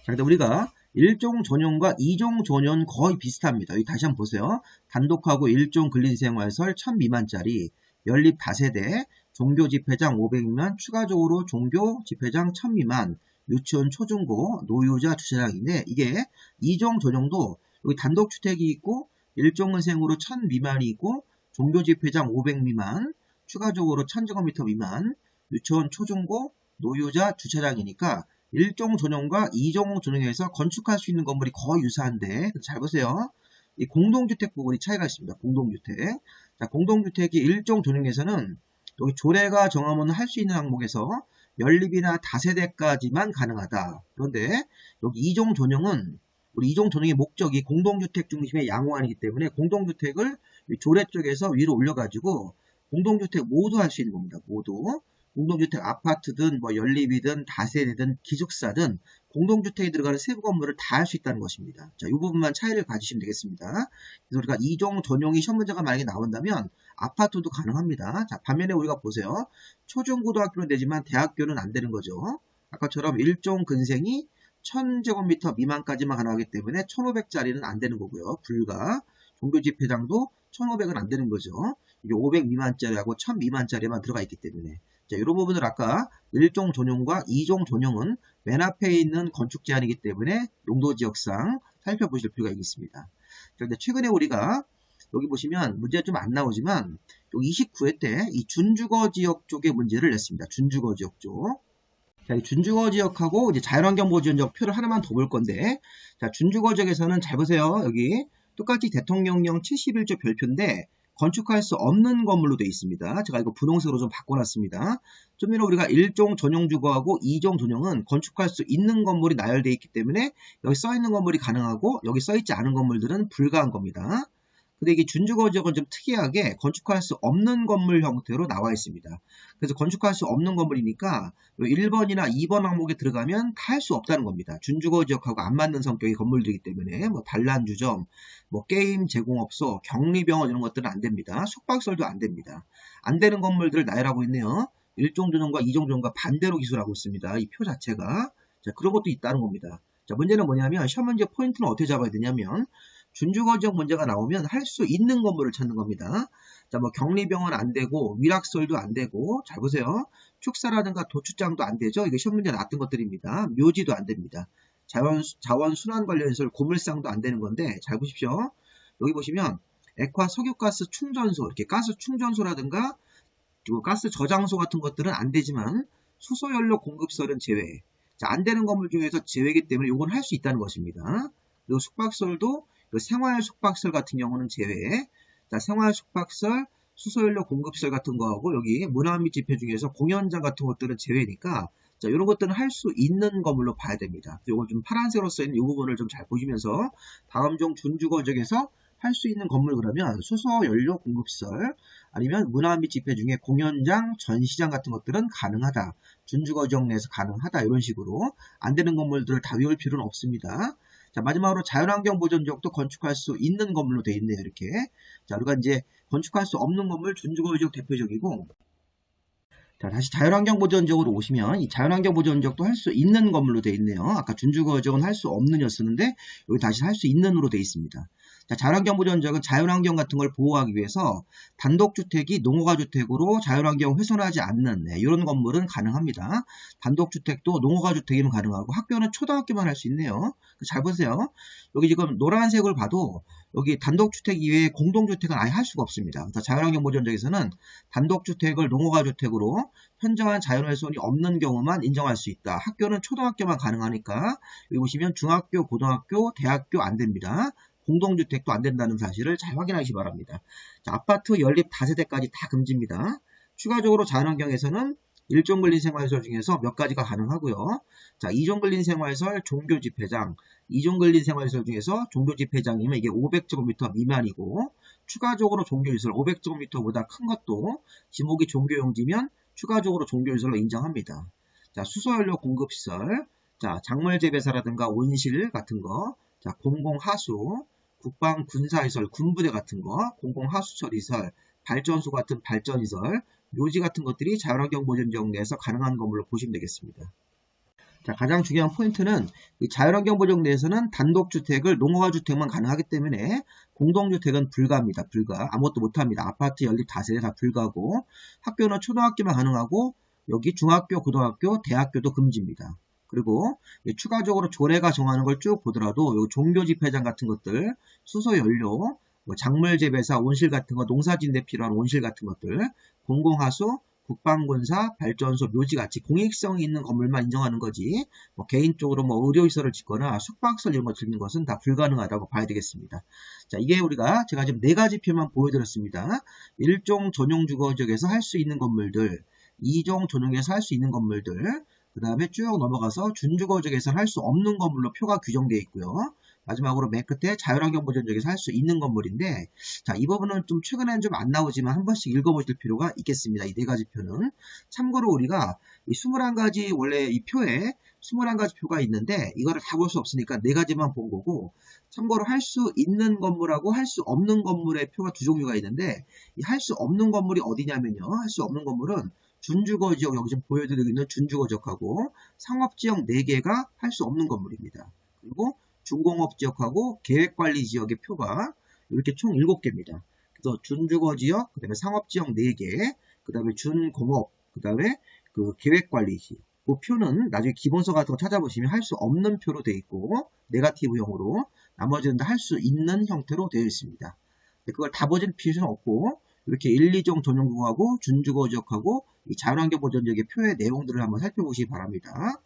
자, 근데 우리가 1종 전용과 2종 전용 거의 비슷합니다. 여기 다시 한번 보세요. 단독하고 1종 근린생활설 1000 미만짜리 연립 다세대, 종교집회장 500미만, 추가적으로 종교집회장 1000미만, 유치원 초중고, 노유자 주차장인데 이게 2종 전용도 여기 단독주택이 있고 1종은생으로 1000 미만이 있고 종교집회장 500 미만, 추가적으로 1000제곱미터 미만, 유치원 초중고, 노유자 주차장이니까 1종 전용과 2종 전용에서 건축할 수 있는 건물이 거의 유사한데 잘 보세요. 이 공동주택 부분이 차이가 있습니다. 공동주택. 자, 공동주택이 1종 전용에서는 여기 조례가 정하면 할 수 있는 항목에서 연립이나 다세대까지만 가능하다. 그런데 여기 2종 전용은 우리 2종 전용의 목적이 공동주택 중심의 양호안이기 때문에 공동주택을 조례 쪽에서 위로 올려가지고 공동주택 모두 할 수 있는 겁니다. 모두. 공동주택 아파트든 뭐 연립이든 다세대든 기숙사든 공동주택에 들어가는 세부 건물을 다 할 수 있다는 것입니다. 자, 이 부분만 차이를 가지시면 되겠습니다. 그래서 우리가 2종 전용이 시험 문제가 만약에 나온다면 아파트도 가능합니다. 자, 반면에 우리가 보세요. 초중고등학교는 되지만 대학교는 안 되는 거죠. 아까처럼 일종 근생이 1000제곱미터 미만까지만 가능하기 때문에 1500짜리는 안 되는 거고요. 불가. 종교집회장도 1500은 안 되는 거죠. 이게 500 미만짜리하고 1000 미만짜리만 들어가 있기 때문에. 자, 이런 부분을 아까 1종 전용과 2종 전용은 맨 앞에 있는 건축 제한이기 때문에 용도지역상 살펴보실 필요가 있습니다. 그런데 최근에 우리가 여기 보시면 문제가 좀 안 나오지만 29회 때 이 준주거 지역 쪽의 문제를 냈습니다. 준주거 지역 쪽. 자, 이 준주거 지역하고 이제 자연환경보전지역 표를 하나만 더 볼 건데, 자, 준주거 지역에서는 잘 보세요. 여기 똑같이 대통령령 71조 별표인데 건축할 수 없는 건물로 되어 있습니다. 제가 이거 분홍색으로 좀 바꿔놨습니다. 좀 전에 우리가 1종 전용주거하고 2종 전용은 건축할 수 있는 건물이 나열되어 있기 때문에 여기 써있는 건물이 가능하고 여기 써있지 않은 건물들은 불가한 겁니다. 근데 이게 준주거 지역은 좀 특이하게 건축할 수 없는 건물 형태로 나와 있습니다. 그래서 건축할 수 없는 건물이니까 1번이나 2번 항목에 들어가면 다 할 수 없다는 겁니다. 준주거 지역하고 안 맞는 성격의 건물들이기 때문에 뭐 단란주점, 뭐 게임 제공업소, 격리병원 이런 것들은 안 됩니다. 숙박설도 안 됩니다. 안 되는 건물들을 나열하고 있네요. 1종 전용과 2종 전용과 반대로 기술하고 있습니다. 이 표 자체가. 자, 그런 것도 있다는 겁니다. 자, 문제는 뭐냐면 시험 문제 포인트는 어떻게 잡아야 되냐면 준주거 지역 문제가 나오면 할 수 있는 건물을 찾는 겁니다. 자, 뭐 격리병원 안 되고 위락설도 안 되고, 잘 보세요. 축사라든가 도축장도 안 되죠. 이게 시험 문제 나왔던 것들입니다. 묘지도 안 됩니다. 자원 순환 관련해서 고물상도 안 되는 건데, 잘 보십시오. 여기 보시면 액화 석유가스 충전소, 이렇게 가스 충전소라든가 그리고 가스 저장소 같은 것들은 안 되지만 수소연료 공급설은 제외. 자, 안 되는 건물 중에서 제외이기 때문에 이건 할 수 있다는 것입니다. 그리고 숙박설도 생활 숙박설 같은 경우는 제외. 자, 생활 숙박설, 수소연료 공급설 같은 거하고 여기 문화 및 집회 중에서 공연장 같은 것들은 제외니까 자, 이런 것들은 할 수 있는 건물로 봐야 됩니다. 이걸 좀 파란색으로 써있는 이 부분을 좀 잘 보시면서 다음 종 준주거 지역에서 할 수 있는 건물 그러면 수소연료 공급설 아니면 문화 및 집회 중에 공연장, 전시장 같은 것들은 가능하다. 준주거 지역 내에서 가능하다. 이런 식으로 안 되는 건물들을 다 외울 필요는 없습니다. 자, 마지막으로 자연환경 보전 지역도 건축할 수 있는 건물로 되어 있네요. 이렇게. 자, 우리가 이제 건축할 수 없는 건물 준주거 지역 대표적이고, 자, 다시 자연환경 보전 지역으로 오시면 이 자연환경 보전 지역도 할 수 있는 건물로 되어 있네요. 아까 준주거 지역은 할 수 없는이었었는데 여기 다시 할 수 있는으로 되어 있습니다. 자, 자연환경 보전 지역은 자연환경 같은 걸 보호하기 위해서 단독주택이 농어가주택으로 자연환경 훼손하지 않는 이런 건물은 가능합니다. 단독주택도 농어가주택이면 가능하고 학교는 초등학교만 할 수 있네요. 잘 보세요. 여기 지금 노란색을 봐도 여기 단독주택 이외에 공동주택은 아예 할 수가 없습니다. 그래서 자연환경 보전 지역에서는 단독주택을 농어가주택으로 현저한 자연훼손이 없는 경우만 인정할 수 있다. 학교는 초등학교만 가능하니까 여기 보시면 중학교, 고등학교, 대학교 안 됩니다. 공동주택도 안 된다는 사실을 잘 확인하시기 바랍니다. 자, 아파트 연립 다세대까지 다 금지입니다. 추가적으로 자연환경에서는 1종 근린 생활시설 중에서 몇 가지가 가능하고요. 자, 2종 근린 생활시설 종교집회장, 2종 근린 생활시설 중에서 종교집회장이면 이게 500제곱미터 미만이고, 추가적으로 종교시설 500제곱미터보다 큰 것도 지목이 종교용지면 추가적으로 종교시설로 인정합니다. 자, 수소연료 공급시설, 자, 작물재배사라든가 온실 같은 거, 자, 공공하수, 국방 군사시설, 군부대 같은 거, 공공하수처리시설, 발전소 같은 발전시설, 묘지 같은 것들이 자연환경 보전 지역 내에서 가능한 건물로 보시면 되겠습니다. 자, 가장 중요한 포인트는 이 자연환경 보전 내에서는 단독주택을 농어가주택만 가능하기 때문에 공동주택은 불가합니다. 불가. 아무것도 못합니다. 아파트 연립 다세대 다 불가고 학교는 초등학교만 가능하고 여기 중학교, 고등학교, 대학교도 금지입니다. 그리고 추가적으로 조례가 정하는 걸 쭉 보더라도 요 종교집회장 같은 것들, 수소연료, 뭐 작물재배사, 온실 같은 거, 농사짓는 데 필요한 온실 같은 것들, 공공하수, 국방군사, 발전소, 묘지같이 공익성이 있는 건물만 인정하는 거지 뭐 개인적으로 뭐 의료시설을 짓거나 숙박설 이런 거 짓는 것은 다 불가능하다고 봐야 되겠습니다. 자, 이게 우리가 제가 지금 4가지 표만 보여드렸습니다. 1종 전용주거지역에서 할 수 있는 건물들, 2종 전용에서 할 수 있는 건물들, 그 다음에 쭉 넘어가서 준주거지역에서 할 수 없는 건물로 표가 규정되어 있고요. 마지막으로 맨 끝에 자율환경보존지역에서 할 수 있는 건물인데, 자, 이 부분은 좀 최근에는 좀 안 나오지만 한 번씩 읽어보실 필요가 있겠습니다. 이 네 가지 표는. 참고로 우리가 이 21가지 원래 이 표에 21가지 표가 있는데 이거를 다 볼 수 없으니까 네 가지만 본 거고, 참고로 할 수 있는 건물하고 할 수 없는 건물의 표가 두 종류가 있는데, 이 할 수 없는 건물이 어디냐면요. 할 수 없는 건물은 준주거지역, 여기 지금 보여드리고 있는 준주거지역하고 상업지역 4개가 할 수 없는 건물입니다. 그리고 준공업지역하고 계획관리지역의 표가 이렇게 총 7개입니다. 그래서 준주거지역, 그 다음에 상업지역 4개, 그 다음에 준공업, 그 다음에 그 계획관리지. 그 표는 나중에 기본서 같은 거 찾아보시면 할 수 없는 표로 되어 있고, 네거티브형으로, 나머지는 다 할 수 있는 형태로 되어 있습니다. 그걸 다 보실 필요는 없고, 이렇게 1, 2종 전용구하고 준주거지역하고 이 자율환경보존지역의 표의 내용들을 한번 살펴보시기 바랍니다.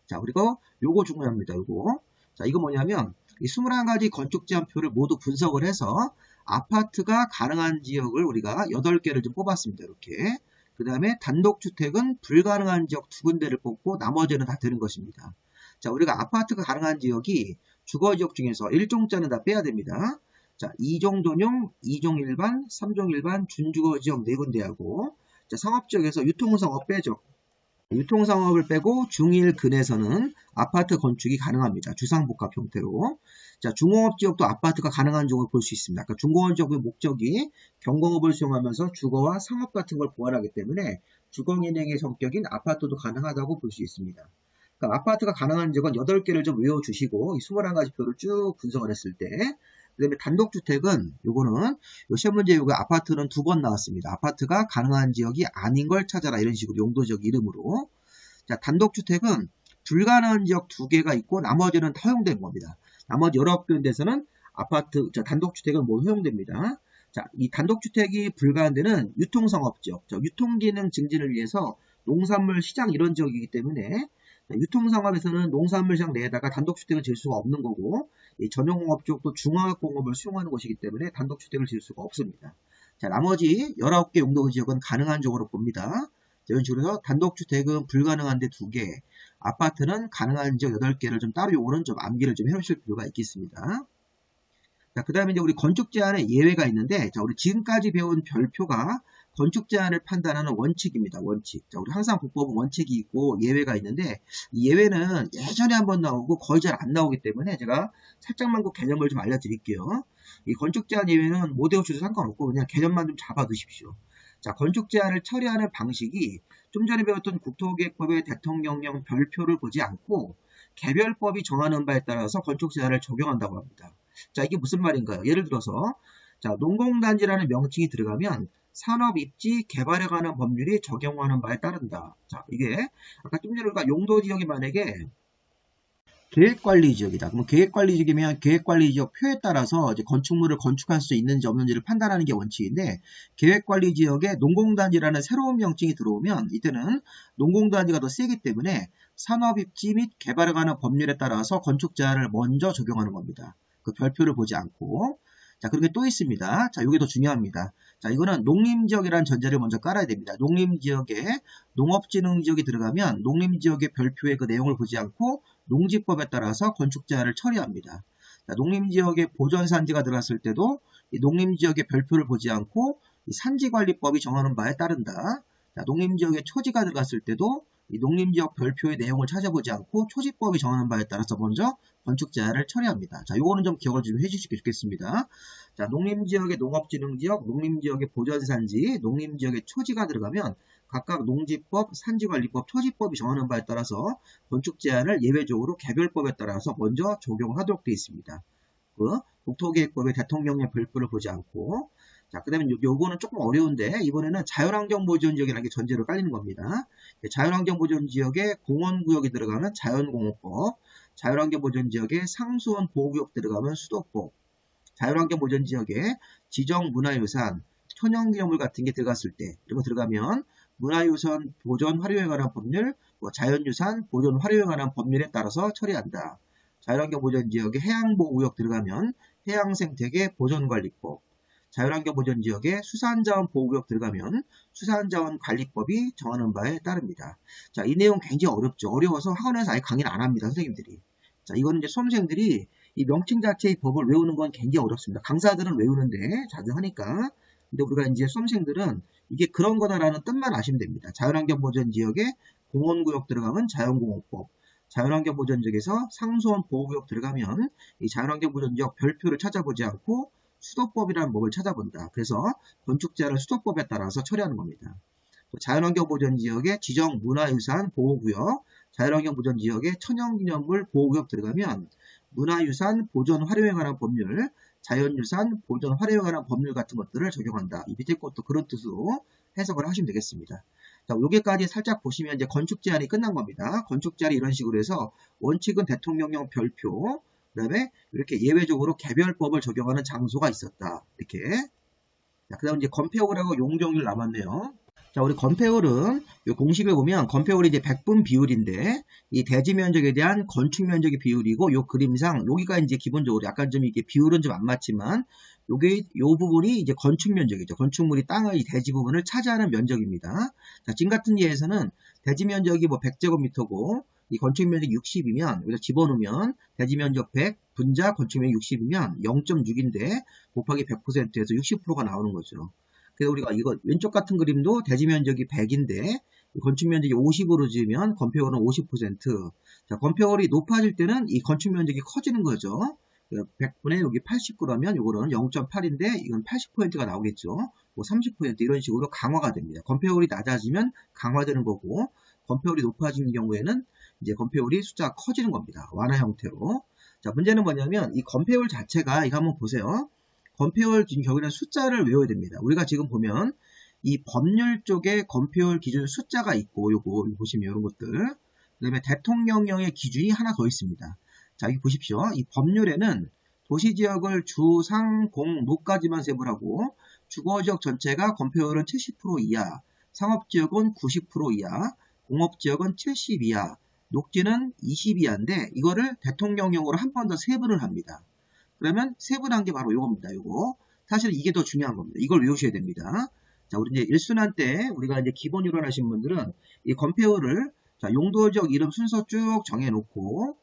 자, 그리고 요거 중요합니다. 요거. 자, 이거 뭐냐면 이 21가지 건축 제한표를 모두 분석을 해서 아파트가 가능한 지역을 우리가 8개를 좀 뽑았습니다. 이렇게. 그 다음에 단독주택은 불가능한 지역 2군데를 뽑고 나머지는 다 되는 것입니다. 자, 우리가 아파트가 가능한 지역이 주거지역 중에서 1종자는 다 빼야 됩니다. 자, 2종 전용, 2종 일반, 3종 일반, 준주거지역 4군데하고, 자, 상업지역에서 유통상업 빼죠. 유통상업을 빼고 중1 근에서는 아파트 건축이 가능합니다. 주상복합 형태로. 자, 중공업지역도 아파트가 가능한 지역을 볼 수 있습니다. 그러니까 중공업지역의 목적이 경공업을 수용하면서 주거와 상업 같은 걸 보완하기 때문에 주거기능의 성격인 아파트도 가능하다고 볼 수 있습니다. 그러니까 아파트가 가능한 지역은 8개를 좀 외워주시고 이 21가지 표를 쭉 분석을 했을 때, 그 다음에 단독주택은 요거는 요 시험 문제 요거 아파트는 2번 나왔습니다. 아파트가 가능한 지역이 아닌 걸 찾아라 이런 식으로 용도적 이름으로. 자, 단독주택은 불가능한 지역 2개가 있고 나머지는 다 허용된 겁니다. 나머지 19군데에서는 아파트, 단독주택은 뭐 허용됩니다. 자, 이 단독주택이 불가한 데는 유통상업지역, 유통기능 증진을 위해서 농산물 시장 이런 지역이기 때문에 유통상업에서는 농산물 시장 내에다가 단독주택을 지을 수가 없는 거고, 이 전용공업 쪽도 중화공업을 수용하는 곳이기 때문에 단독주택을 지을 수가 없습니다. 자, 나머지 19개 용도 지역은 가능한 쪽으로 봅니다. 이런 식으로 해서 단독주택은 불가능한데 2개, 아파트는 가능한 지역 8개를 좀 따로 요거는 좀 암기를 좀 해놓으실 필요가 있겠습니다. 자, 그 다음에 이제 우리 건축 제한에 예외가 있는데, 자, 우리 지금까지 배운 별표가 건축 제한을 판단하는 원칙입니다. 원칙. 자, 우리 항상 국법은 원칙이 있고 예외가 있는데, 이 예외는 예전에 한번 나오고 거의 잘 안 나오기 때문에 제가 살짝만 그 개념을 좀 알려드릴게요. 이 건축 제한 예외는 못 외우셔도 상관없고 그냥 개념만 좀 잡아 두십시오. 자, 건축 제한을 처리하는 방식이 좀 전에 배웠던 국토계획법의 대통령령 별표를 보지 않고 개별법이 정하는 바에 따라서 건축 제한을 적용한다고 합니다. 자, 이게 무슨 말인가요? 예를 들어서, 자, 농공단지라는 명칭이 들어가면 산업입지 개발에 관한 법률이 적용하는 바에 따른다. 자, 이게 아까 좀 전에 우리가 용도지역이 만약에 계획관리지역이다. 그럼 계획관리지역이면 계획관리지역 표에 따라서 이제 건축물을 건축할 수 있는지 없는지를 판단하는 게 원칙인데, 계획관리지역에 농공단지라는 새로운 명칭이 들어오면 이때는 농공단지가 더 세기 때문에 산업입지 및 개발에 관한 법률에 따라서 건축 제한을 먼저 적용하는 겁니다. 그 별표를 보지 않고. 자, 그런 게 또 있습니다. 자, 이게 더 중요합니다. 자, 이거는 농림지역이라는 전제를 먼저 깔아야 됩니다. 농림지역에 농업진흥지역이 들어가면 농림지역의 별표의 그 내용을 보지 않고 농지법에 따라서 건축 제한을 처리합니다. 자, 농림지역에 보전산지가 들어갔을 때도 이 농림지역의 별표를 보지 않고 이 산지관리법이 정하는 바에 따른다. 자, 농림지역에 초지가 들어갔을 때도 이 농림지역 별표의 내용을 찾아보지 않고 초지법이 정하는 바에 따라서 먼저 건축 제한을 처리합니다. 자, 요거는 좀 기억을 좀 해주시기 좋겠습니다. 자, 농림지역의 농업진흥지역, 농림지역의 보전산지, 농림지역의 초지가 들어가면 각각 농지법, 산지관리법, 초지법이 정하는 바에 따라서 건축 제한을 예외적으로 개별법에 따라서 먼저 적용하도록 되어 있습니다. 그 국토계획법의 대통령령 별표를 보지 않고. 자, 그 다음에 요거는 조금 어려운데 이번에는 자율환경보존지역이라는 게 전제로 깔리는 겁니다. 자율환경보존지역에 공원구역이 들어가면 자연공업법, 자율환경보존지역에 상수원 보호구역 들어가면 수도법, 자율환경보존지역에 지정문화유산, 천연기념물 같은 게 들어갔을 때 이런 거 들어가면 문화유산 보존 활용에 관한 법률, 자연유산 보존 활용에 관한 법률에 따라서 처리한다. 자율환경보존지역에 해양보호구역 들어가면 해양생태계 보존관리법, 자율환경보존지역에 수산자원보호구역 들어가면 수산자원관리법이 정하는 바에 따릅니다. 자, 이 내용 굉장히 어렵죠. 어려워서 학원에서 아예 강의를 안 합니다. 선생님들이. 자, 이거는 이제 수험생들이 이 명칭 자체의 법을 외우는 건 굉장히 어렵습니다. 강사들은 외우는데 자주 하니까. 근데 우리가 이제 수험생들은 이게 그런 거다라는 뜻만 아시면 됩니다. 자연환경 보전 지역에 공원구역 들어가면 자연공원법, 자연환경 보전 지역에서 상수원 보호구역 들어가면 이 자연환경 보전 지역 별표를 찾아보지 않고 수도법이라는 법을 찾아본다. 그래서 건축제한을 수도법에 따라서 처리하는 겁니다. 또 자연환경 보전 지역의 지정 문화유산 보호구역, 자연환경 보전 지역의 천연기념물 보호구역 들어가면 문화유산 보존 활용에 관한 법률, 자연유산 보존 활용에 관한 법률 같은 것들을 적용한다. 이 밑에 것도 그런 뜻으로 해석을 하시면 되겠습니다. 자, 여기까지 살짝 보시면 이제 건축 제한이 끝난 겁니다. 건축 제한이 이런 식으로 해서 원칙은 대통령령 별표, 그 다음에 이렇게 예외적으로 개별법을 적용하는 장소가 있었다. 이렇게. 자, 그 다음 이제 건폐율하고 용적률 남았네요. 자, 우리 건폐율은 이 공식을 보면 건폐율이 이제 백분 비율인데 이 대지 면적에 대한 건축 면적의 비율이고 요 그림상 여기가 이제 기본적으로 약간 좀 이게 비율은 좀 안 맞지만 요게 요 부분이 이제 건축 면적이죠. 건축물이 땅의 대지 부분을 차지하는 면적입니다. 자, 지금 같은 예에서는 대지 면적이 뭐 100제곱미터고 이 건축 면적이 60이면 여기다 집어넣으면 대지 면적 100 분자 건축 면적 60이면 0.6인데 곱하기 100%에서 60%가 나오는 거죠. 그래서 우리가 이거 왼쪽 같은 그림도 대지 면적이 100인데 건축 면적이 50으로 지으면 건폐율은 50%. 자, 건폐율이 높아질 때는 이 건축 면적이 커지는 거죠. 100분의 여기 89라면 이거는 0.8인데 이건 80%가 나오겠죠. 뭐 30% 이런 식으로 강화가 됩니다. 건폐율이 낮아지면 강화되는 거고 건폐율이 높아지는 경우에는 이제 건폐율이 숫자가 커지는 겁니다. 완화 형태로. 자, 문제는 뭐냐면 이 건폐율 자체가 이거 한번 보세요. 건폐율 경우에는 숫자를 외워야 됩니다. 우리가 지금 보면 이 법률 쪽에 건폐율 기준 숫자가 있고 요거 보시면 이런 것들 그 다음에 대통령령의 기준이 하나 더 있습니다. 자, 여기 보십시오. 이 법률에는 도시지역을 주, 상, 공, 노까지만 세부를 하고 주거지역 전체가 건폐율은 70% 이하, 상업지역은 90% 이하, 공업지역은 70 이하, 녹지는 20 이하인데 이거를 대통령령으로 한 번 더 세분을 합니다. 그러면 세분한 게 바로 요겁니다. 요거. 사실 이게 더 중요한 겁니다. 이걸 외우셔야 됩니다. 자, 우리 이제 1순환 때 우리가 이제 기본 이론 하신 분들은 이 건폐율을 자, 용도지역 이름 순서 쭉 정해놓고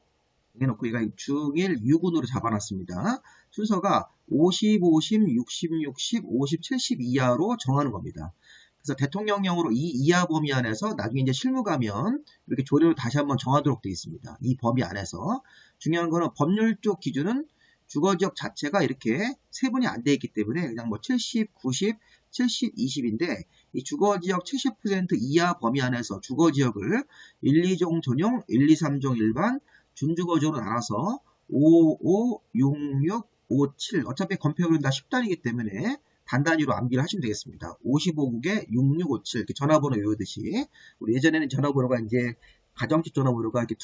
얘가 중1 유군으로 잡아놨습니다. 순서가 50, 50, 60, 60, 50, 70 이하로 정하는 겁니다. 그래서 대통령령으로 이 이하 범위 안에서 나중에 이제 실무 가면 이렇게 조례로 다시 한번 정하도록 되어 있습니다. 이 범위 안에서. 중요한 거는 법률 쪽 기준은 주거지역 자체가 이렇게 세분이 안 돼 있기 때문에 그냥 뭐 70, 90, 70, 20인데 이 주거지역 70% 이하 범위 안에서 주거지역을 1, 2종 전용, 1, 2, 3종 일반, 준주거지역으로 나눠서 5, 5, 6, 6, 5, 7 어차피 건폐율은 다 10단위이기 때문에 단단위로 암기를 하시면 되겠습니다. 55국에 6657 이렇게 전화번호 외우듯이 우리 예전에는 전화번호가 이제 가정집 전화번호가 이렇게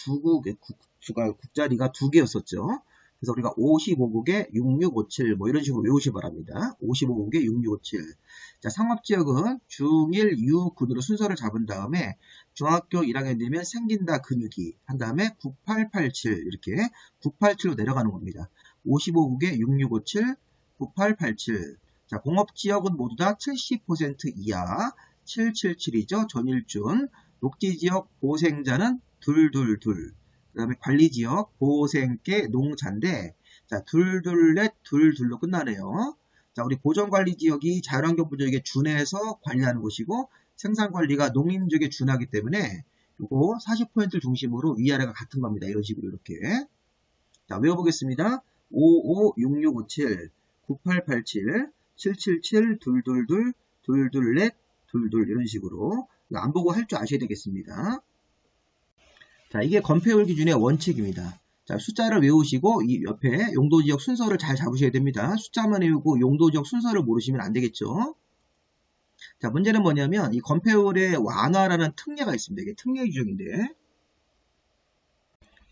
국자리가 두 개였었죠. 그래서 우리가 55국에 6657 뭐 이런 식으로 외우시기 바랍니다. 55국에 6657. 자, 상업지역은 중1, 유9으로 순서를 잡은 다음에 중학교 1학년 되면 생긴다 근육이 한 다음에 9887 이렇게 987로 내려가는 겁니다. 55국에 6657, 9887. 자, 공업지역은 모두 다 70% 이하 777이죠. 전일준. 녹지지역 보생자는 222. 그 다음에 관리지역, 보호생계, 농자인데, 자, 둘둘넷, 둘둘로 끝나네요. 자, 우리 보전관리지역이 자연환경 보전지역에 준해서 관리하는 곳이고, 생산관리가 농림지역에 준하기 때문에, 요거 40%를 중심으로 위아래가 같은 겁니다. 이런 식으로 이렇게. 자, 외워보겠습니다. 556657, 9887, 777, 둘둘둘, 둘둘넷, 둘둘 이런 식으로. 안 보고 할 줄 아셔야 되겠습니다. 자, 이게 건폐율 기준의 원칙입니다. 자, 숫자를 외우시고 이 옆에 용도지역 순서를 잘 잡으셔야 됩니다. 숫자만 외우고 용도지역 순서를 모르시면 안 되겠죠. 자, 문제는 뭐냐면 이 건폐율의 완화라는 특례가 있습니다. 이게 특례 규정인데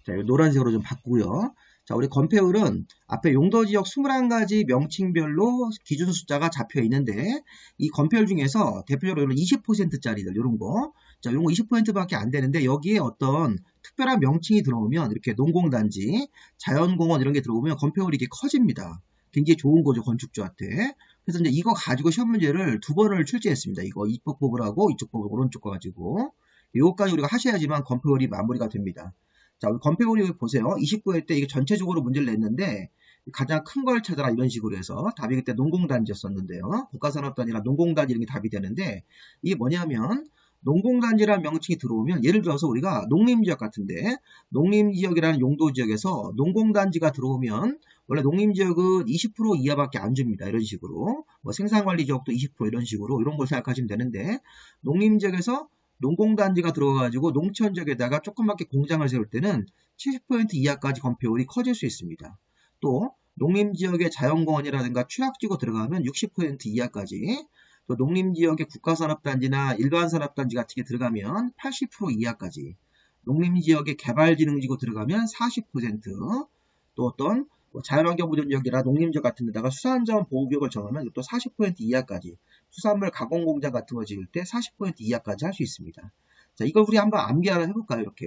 자, 노란색으로 좀 바꾸고요. 자, 우리 건폐율은 앞에 용도지역 21가지 명칭별로 기준 숫자가 잡혀 있는데 이 건폐율 중에서 대표적으로 20%짜리들 이런 거 자, 이런 거 20%밖에 안 되는데 여기에 어떤 특별한 명칭이 들어오면 이렇게 농공단지, 자연공원 이런 게 들어오면 건폐율이 이렇게 커집니다. 굉장히 좋은 거죠, 건축주한테. 그래서 이제 이거 가지고 시험 문제를 두 번을 출제했습니다. 이거 이쪽 법을 하고 이쪽 법을 오른쪽 거 가지고. 이것까지 우리가 하셔야지만 건폐율이 마무리가 됩니다. 자, 우리 건폐율이 보세요. 29회 때 이게 전체적으로 문제를 냈는데 가장 큰 걸 찾아라 이런 식으로 해서 답이 그때 농공단지였었는데요. 국가산업단지나 농공단지 이런 게 답이 되는데 이게 뭐냐면 농공단지라는 명칭이 들어오면 예를 들어서 우리가 농림지역 같은데 농림지역이라는 용도지역에서 농공단지가 들어오면 원래 농림지역은 20% 이하밖에 안 줍니다. 이런 식으로 뭐 생산관리지역도 20% 이런 식으로 이런 걸 생각하시면 되는데 농림지역에서 농공단지가 들어가가지고 농촌지역에다가 조그맣게 공장을 세울 때는 70% 이하까지 건폐율이 커질 수 있습니다. 또 농림지역의 자연공원이라든가 취약지구 들어가면 60% 이하까지, 또 농림지역의 국가산업단지나 일반산업단지 같은 게 들어가면 80% 이하까지, 농림지역의 개발진흥지구 들어가면 40%, 또 어떤 자연환경보존지역이나 농림지역 같은 데다가 수산자원 보호구역을 정하면 또 40% 이하까지, 수산물 가공공장 같은 거 지을 때 40% 이하까지 할 수 있습니다. 자, 이걸 우리 한번 암기하라 해볼까요? 이렇게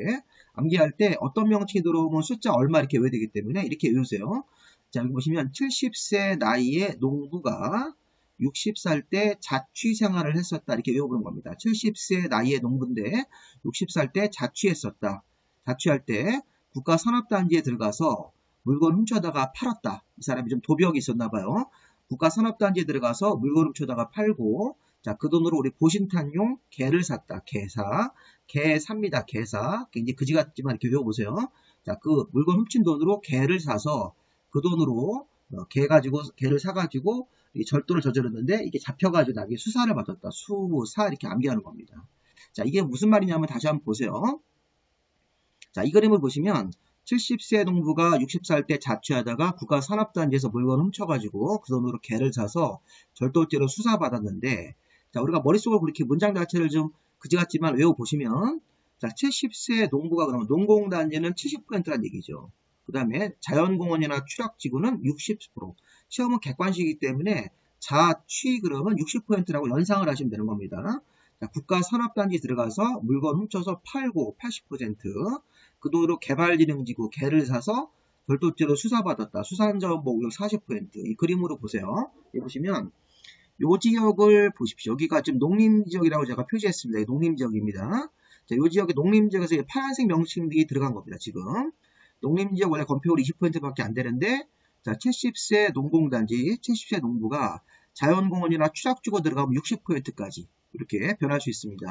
암기할 때 어떤 명칭이 들어오면 숫자 얼마 이렇게 외워야 되기 때문에 이렇게 외우세요. 자, 여기 보시면 70세 나이의 농부가 60살 때 자취생활을 했었다 이렇게 외워보는 겁니다. 70세 나이의 농부인데 60살 때 자취했었다. 자취할 때 국가산업단지에 들어가서 물건 훔쳐다가 팔았다. 이 사람이 좀 도벽이 있었나 봐요. 국가산업단지에 들어가서 물건 훔쳐다가 팔고, 자, 그 돈으로 우리 보신탄용 개를 샀다. 개 삽니다. 개사. 이제 그지 같지만 이렇게 외워보세요. 자, 그 물건 훔친 돈으로 개를 사서 그 돈으로 개를 사가지고 절도를 저질렀는데 이게 잡혀가지고 나중에 수사를 받았다. 수사 이렇게 암기하는 겁니다. 자, 이게 무슨 말이냐면 다시 한번 보세요. 자, 이 그림을 보시면 70세 농부가 60살 때 자취하다가 국가산업단지에서 물건 훔쳐가지고 그 돈으로 개를 사서 절도죄로 수사받았는데, 자, 우리가 머릿속으로 그렇게 문장 자체를 좀 그지 같지만 외워보시면, 자, 70세 농부가 그러면 농공단지는 70%라는 얘기죠. 그 다음에 자연공원이나 취락지구는 60%. 시험은 객관식이기 때문에 자취 그러면 60%라고 연상을 하시면 되는 겁니다. 자, 국가산업단지 들어가서 물건 훔쳐서 팔고 80%, 그 돈으로 개발진흥지구 개를 사서 절도죄로 수사받았다. 수산자원보호구역 40%. 이 그림으로 보세요. 여기 보시면 요 지역을 보십시오. 여기가 지금 농림지역이라고 제가 표시했습니다. 농림지역입니다. 자, 요 지역의 농림지역에서 파란색 명칭들이 들어간 겁니다. 지금 농림지역 원래 건폐율이 20%밖에 안 되는데, 자, 70세 농공단지, 70세 농부가 자연공원이나 취락지구 들어가면 60%까지 이렇게 변할 수 있습니다.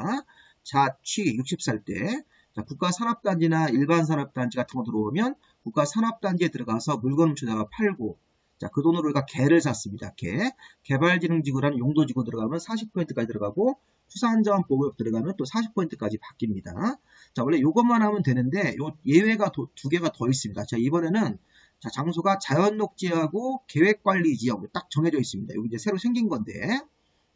자취 60살 때, 자, 국가산업단지나 일반산업단지 같은 거 들어오면 국가산업단지에 들어가서 물건 훔쳐다가 팔고, 자, 그 돈으로 우리가 개를 샀습니다. 개발진흥지구라는 용도지구 들어가면 40%까지 들어가고, 수산자원 보호구역 들어가면 또 40%까지 바뀝니다. 자, 원래 이것만 하면 되는데 요 예외가 두 개가 더 있습니다. 자, 이번에는 자, 장소가 자연녹지하고 계획관리지역 딱 정해져 있습니다. 여기 이제 새로 생긴 건데,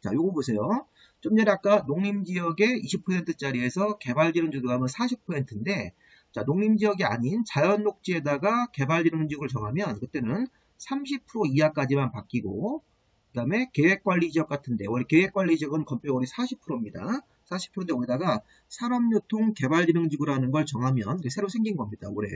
자, 요거 보세요. 좀 전에 아까 농림지역의 20%짜리에서 개발진흥지구 들어가면 40%인데, 자, 농림지역이 아닌 자연녹지에다가 개발진흥지구를 정하면 그때는 30% 이하까지만 바뀌고, 그 다음에 계획관리지역 같은데 원래 계획관리지역은 건폐율이 40%입니다. 40%인데 여기다가 산업유통 개발진흥지구라는 걸 정하면 새로 생긴 겁니다. 올해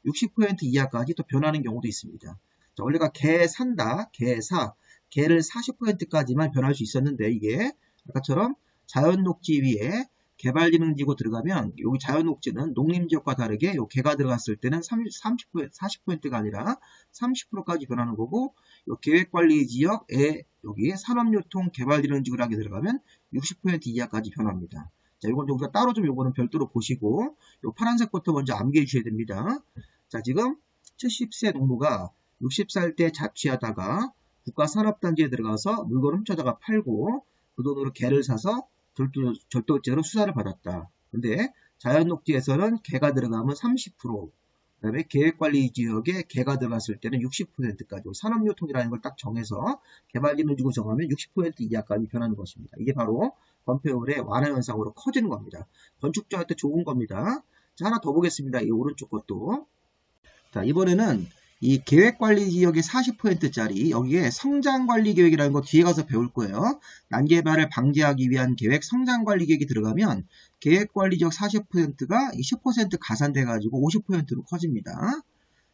60% 이하까지 또 변하는 경우도 있습니다. 자, 원래가 개 산다, 개 사, 개를 40%까지만 변할 수 있었는데 이게 아까처럼 자연녹지 위에 개발진흥지구 들어가면 여기 자연녹지는 농림지역과 다르게 요 개가 들어갔을 때는 40%가 아니라 30%까지 변하는 거고, 요 계획관리지역에 여기 산업유통 개발진흥지구라게 들어가면 60% 이하까지 변합니다. 자, 이건 우리가 따로 좀 요거는 별도로 보시고 요 파란색부터 먼저 암기해 주셔야 됩니다. 자, 지금 70세 농부가 60살 때 자취하다가 국가산업단지에 들어가서 물건 훔쳐다가 팔고 그 돈으로 개를 사서 절도죄로 수사를 받았다. 근데 자연녹지에서는 개가 들어가면 30%, 그 다음에 계획관리지역에 개가 들어갔을 때는 60%까지 산업유통이라는 걸 딱 정해서 개발진흥지구 정하면 60% 이하까지 변하는 것입니다. 이게 바로 건폐율의 완화 현상으로 커지는 겁니다. 건축주한테 좋은 겁니다. 자, 하나 더 보겠습니다. 이 오른쪽 것도. 자, 이번에는 이 계획관리지역의 40%짜리 여기에 성장관리계획이라는 거 뒤에 가서 배울 거예요. 난개발을 방지하기 위한 계획 성장관리계획이 들어가면 계획관리지역 40%가 10% 가산돼 가지고 50%로 커집니다.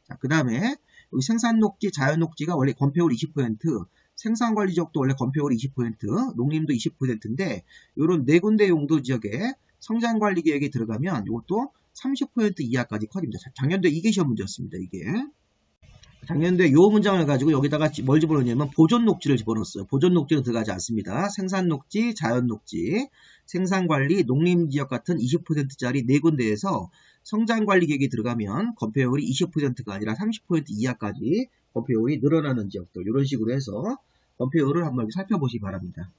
자, 그 다음에 여기 생산녹지, 자연녹지가 원래 건폐율 20%, 생산관리지역도 원래 건폐율 20%, 농림도 20%인데 이런 네 군데 용도 지역에 성장관리계획이 들어가면 이것도 30% 이하까지 커집니다. 작년도에 이게 시험 문제였습니다. 이게. 작년도에 요 문장을 가지고 여기다가 뭘 집어넣냐면 보존 녹지를 집어넣었어요. 보존 녹지는 들어가지 않습니다. 생산 녹지, 자연 녹지, 생산관리, 농림지역 같은 20%짜리 네 군데에서 성장관리 계획이 들어가면 건폐율이 20%가 아니라 30% 이하까지 건폐율이 늘어나는 지역들, 이런 식으로 해서 건폐율을 한번 살펴보시기 바랍니다.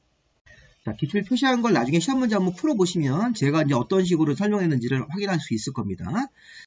자, 기출 표시한 걸 나중에 시험 문제 한번 풀어보시면 제가 이제 어떤 식으로 설명했는지를 확인할 수 있을 겁니다.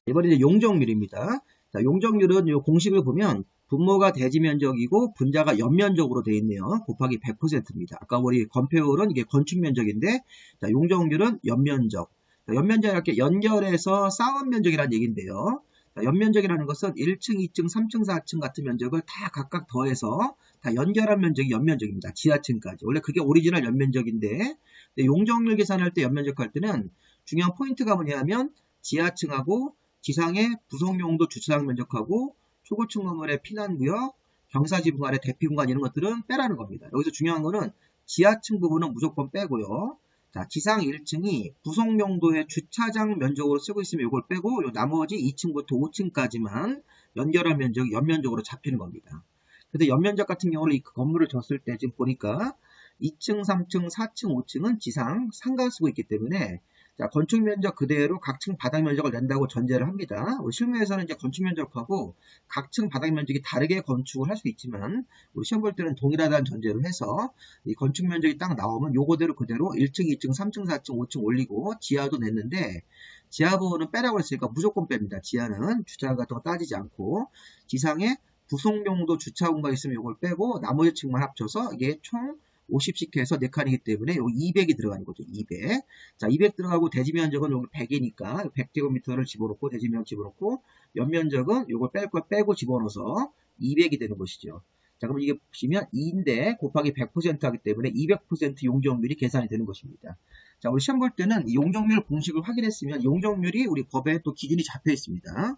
이번에 이제 용적률입니다. 자, 용적률은 이 공식을 보면 분모가 대지 면적이고 분자가 연면적으로 되어 있네요. 곱하기 100%입니다. 아까 우리 건폐율은 이게 건축 면적인데, 자, 용적률은 연면적. 자, 연면적이랄게 연결해서 쌓은 면적이라는 얘기인데요. 자, 연면적이라는 것은 1층, 2층, 3층, 4층 같은 면적을 다 각각 더해서 다 연결한 면적이 연면적입니다. 지하층까지. 원래 그게 오리지널 연면적인데, 용적률 계산할 때 연면적 할 때는 중요한 포인트가 뭐냐면 지하층하고 지상의 부속용도 주차장 면적하고 초고층 건물의 피난구역, 경사지붕 아래 대피공간 이런 것들은 빼라는 겁니다. 여기서 중요한 거는 지하층 부분은 무조건 빼고요. 자, 지상 1층이 부속용도의 주차장 면적으로 쓰고 있으면 이걸 빼고 요 나머지 2층부터 5층까지만 연결한 면적이 연면적으로 잡히는 겁니다. 근데 연면적 같은 경우는 이 건물을 졌을 때 지금 보니까 2층, 3층, 4층, 5층은 지상 상가 쓰고 있기 때문에 자, 건축 면적 그대로 각 층 바닥 면적을 낸다고 전제를 합니다. 우리 실무에서는 이제 건축 면적하고 각 층 바닥 면적이 다르게 건축을 할 수 있지만 우리 시험 볼 때는 동일하다는 전제로 해서 이 건축 면적이 딱 나오면 요거대로 그대로 1층, 2층, 3층, 4층, 5층 올리고 지하도 냈는데 지하 부분은 빼라고 했으니까 무조건 뺍니다. 지하는 주차장 같은 거 따지지 않고 지상에 부속용도 주차 공간이 있으면 이걸 빼고 나머지 층만 합쳐서 이게 총 50씩 해서 4칸이기 때문에 여기 200이 들어가는 거죠. 200. 자, 200 들어가고 대지 면적은 여기 100이니까 100제곱미터를 집어넣고 대지 면적 집어넣고 연면적은 요걸 뺄 거 빼고 집어넣어서 200이 되는 것이죠. 자, 그럼 이게 보시면 2인데 곱하기 100% 하기 때문에 200% 용적률이 계산이 되는 것입니다. 자, 우리 시험 볼 때는 이 용적률 공식을 확인했으면 용적률이 우리 법에 또 기준이 잡혀 있습니다.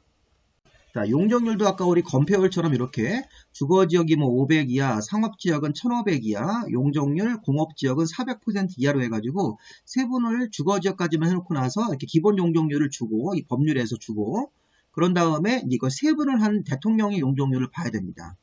자, 용적률도 아까 우리 건폐율처럼 이렇게 주거지역이 뭐 500 이하, 상업지역은 1500 이하, 용적률, 공업지역은 400% 이하로 해가지고 세분을 주거지역까지만 해놓고 나서 이렇게 기본 용적률을 주고 이 법률에서 주고 그런 다음에 이거 세분을 한 대통령의 용적률을 봐야 됩니다.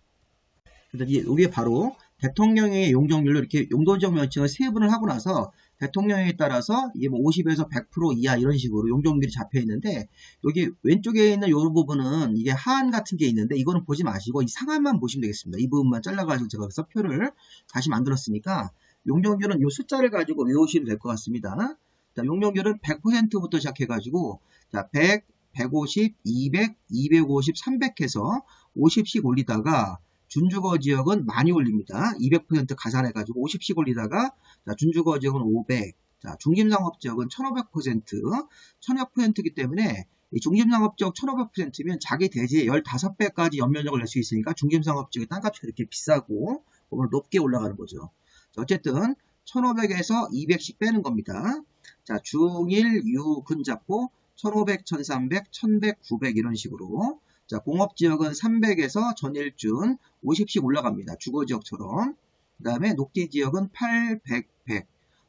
그래서 이게 바로 대통령의 용적률로 이렇게 용도지역 면적을 세분을 하고 나서 대통령에 따라서 이게 뭐 50에서 100% 이하 이런 식으로 용적률이 잡혀 있는데 여기 왼쪽에 있는 이 부분은 이게 하한 같은 게 있는데 이거는 보지 마시고 이 상한만 보시면 되겠습니다. 이 부분만 잘라가지고 제가 여기서 표를 다시 만들었으니까 용적률은 이 숫자를 가지고 외우시면 될 것 같습니다. 자, 용적률은 100%부터 시작해가지고 자, 100, 150, 200, 250, 300 해서 50씩 올리다가 준주거 지역은 많이 올립니다. 200% 가산해가지고 50씩 올리다가 자, 준주거 지역은 500, 자, 중심상업 지역은 1500%, 1000%이기 때문에 이 중심상업 지역 1500%면 자기 대지의 15배까지 연면적을 낼 수 있으니까 중심상업 지역의 땅값이 그렇게 비싸고 오늘 높게 올라가는 거죠. 자, 어쨌든 1500에서 200씩 빼는 겁니다. 자, 중일, 유, 근자포 1500, 1300, 1100, 900 이런 식으로 자, 공업지역은 300에서 전일준 50씩 올라갑니다. 주거지역처럼. 그 다음에 녹지지역은 8, 100, 100.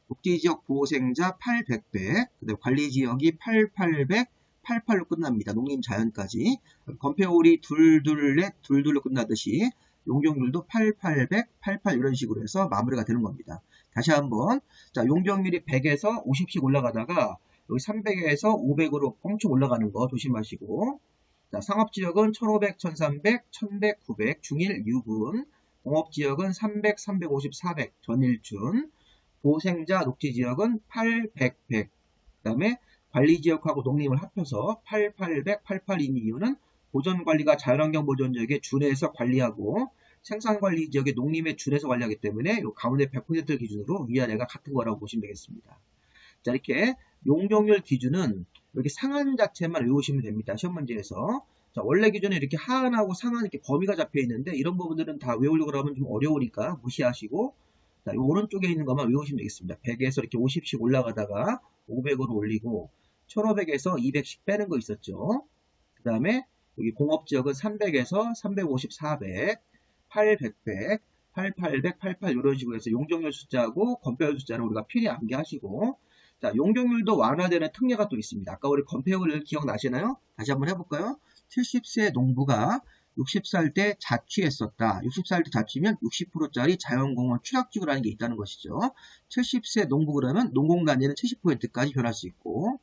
녹지지역 보호생자 8, 100, 100. 그 다음에 관리지역이 8, 800, 88로 끝납니다. 농림자연까지. 건폐율이 둘둘넷, 둘둘로 끝나듯이 용적률도 8, 800, 88 이런 식으로 해서 마무리가 되는 겁니다. 다시 한번. 자, 용적률이 100에서 50씩 올라가다가 여기 300에서 500으로 엄청 올라가는 거 조심하시고. 자, 상업지역은 1500, 1300, 1100, 900, 중일, 유분, 공업지역은 300, 350, 400, 전일준, 보생자, 녹지지역은 8, 100, 100, 그 다음에 관리지역하고 농림을 합쳐서 8, 800, 88인 이유는 보전관리가 자연환경 보존지역에 준해서 관리하고 생산관리지역의 농림에 준해서 관리하기 때문에 이 가운데 100% 기준으로 위아래가 같은 거라고 보시면 되겠습니다. 자, 이렇게 용적률 기준은 이렇게 상한 자체만 외우시면 됩니다. 시험 문제에서. 자, 원래 기준에 이렇게 하한하고 상한 이렇게 범위가 잡혀 있는데 이런 부분들은 다 외우려고 하면 좀 어려우니까 무시하시고 자, 이 오른쪽에 있는 것만 외우시면 되겠습니다. 100에서 이렇게 50씩 올라가다가 500으로 올리고 1500에서 200씩 빼는 거 있었죠. 그 다음에 여기 공업지역은 300에서 350, 400, 8, 100, 100, 8, 800, 88 이런 식으로 해서 용적률 숫자하고 건폐율 숫자는 우리가 필히 암기하시고 자, 용적률도 완화되는 특례가 또 있습니다. 아까 우리 건폐율을 기억나시나요? 다시 한번 해볼까요? 70세 농부가 60살 때 자취했었다. 60살 때 자취면 60%짜리 자연공원 출약지구라는 게 있다는 것이죠. 70세 농부 그러면 농공단지는 70%까지 변할 수 있고,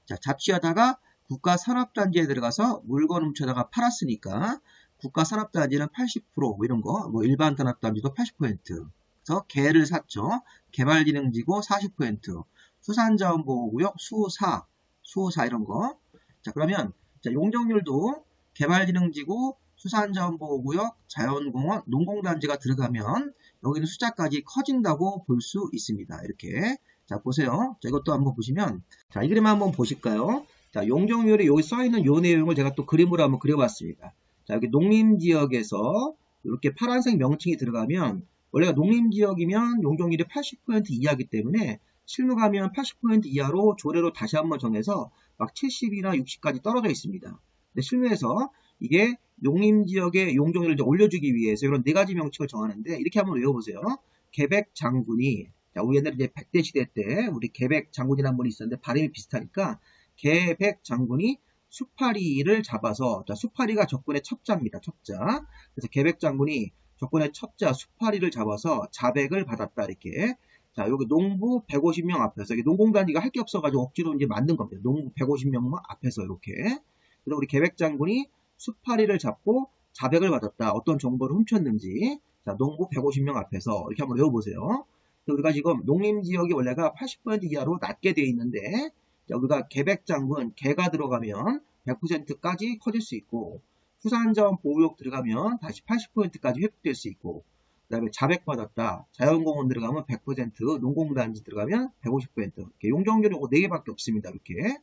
자, 자취하다가 국가산업단지에 들어가서 물건 훔쳐다가 팔았으니까 국가산업단지는 80% 이런 거, 일반 산업단지도 80%. 그래서 개를 샀죠. 개발기능지구 40%. 수산자원보호구역 수호사 이런 거. 자, 그러면 자, 용적률도 개발기능지구, 수산자원보호구역, 자연공원, 농공단지가 들어가면 여기는 숫자까지 커진다고 볼 수 있습니다. 이렇게. 자, 보세요. 자, 이것도 한번 보시면, 자, 이 그림 한번 보실까요? 자, 용적률이 여기 써있는 요 내용을 제가 또 그림으로 한번 그려봤습니다. 자, 여기 농림지역에서 이렇게 파란색 명칭이 들어가면, 원래가 농림지역이면 용적률이 80% 이하이기 때문에 실무 가면 80% 이하로 조례로 다시 한번 정해서 막 70이나 60까지 떨어져 있습니다. 근데 실무에서 이게 농림지역의 용적률을 올려주기 위해서 이런 네 가지 명칭을 정하는데, 이렇게 한번 외워보세요. 계백장군이, 자, 우리 옛날에 이제 백대 시대 때 우리 계백장군이라는 분이 있었는데 발음이 비슷하니까 계백장군이 수파리를 잡아서, 자, 수파리가 적군의 첩자입니다. 첩자. 그래서 계백장군이 적군의 첩자 수파리를 잡아서 자백을 받았다. 이렇게. 자, 여기 농부 150명 앞에서, 이게 농공단지가 할 게 없어가지고 억지로 이제 만든 겁니다. 농부 150명 앞에서 이렇게. 그래서 우리 계백장군이 수파리를 잡고 자백을 받았다. 어떤 정보를 훔쳤는지. 자, 농부 150명 앞에서 이렇게 한번 외워보세요. 우리가 지금 농림지역이 원래가 80% 이하로 낮게 되어 있는데, 자, 우리가 계백장군, 개가 들어가면 100%까지 커질 수 있고, 수산자원 보호구역 들어가면 다시 80%까지 회복될 수 있고, 그 다음에 자백받았다. 자연공원 들어가면 100%, 농공단지 들어가면 150%. 이렇게 용적률이 4개밖에 없습니다. 이렇게.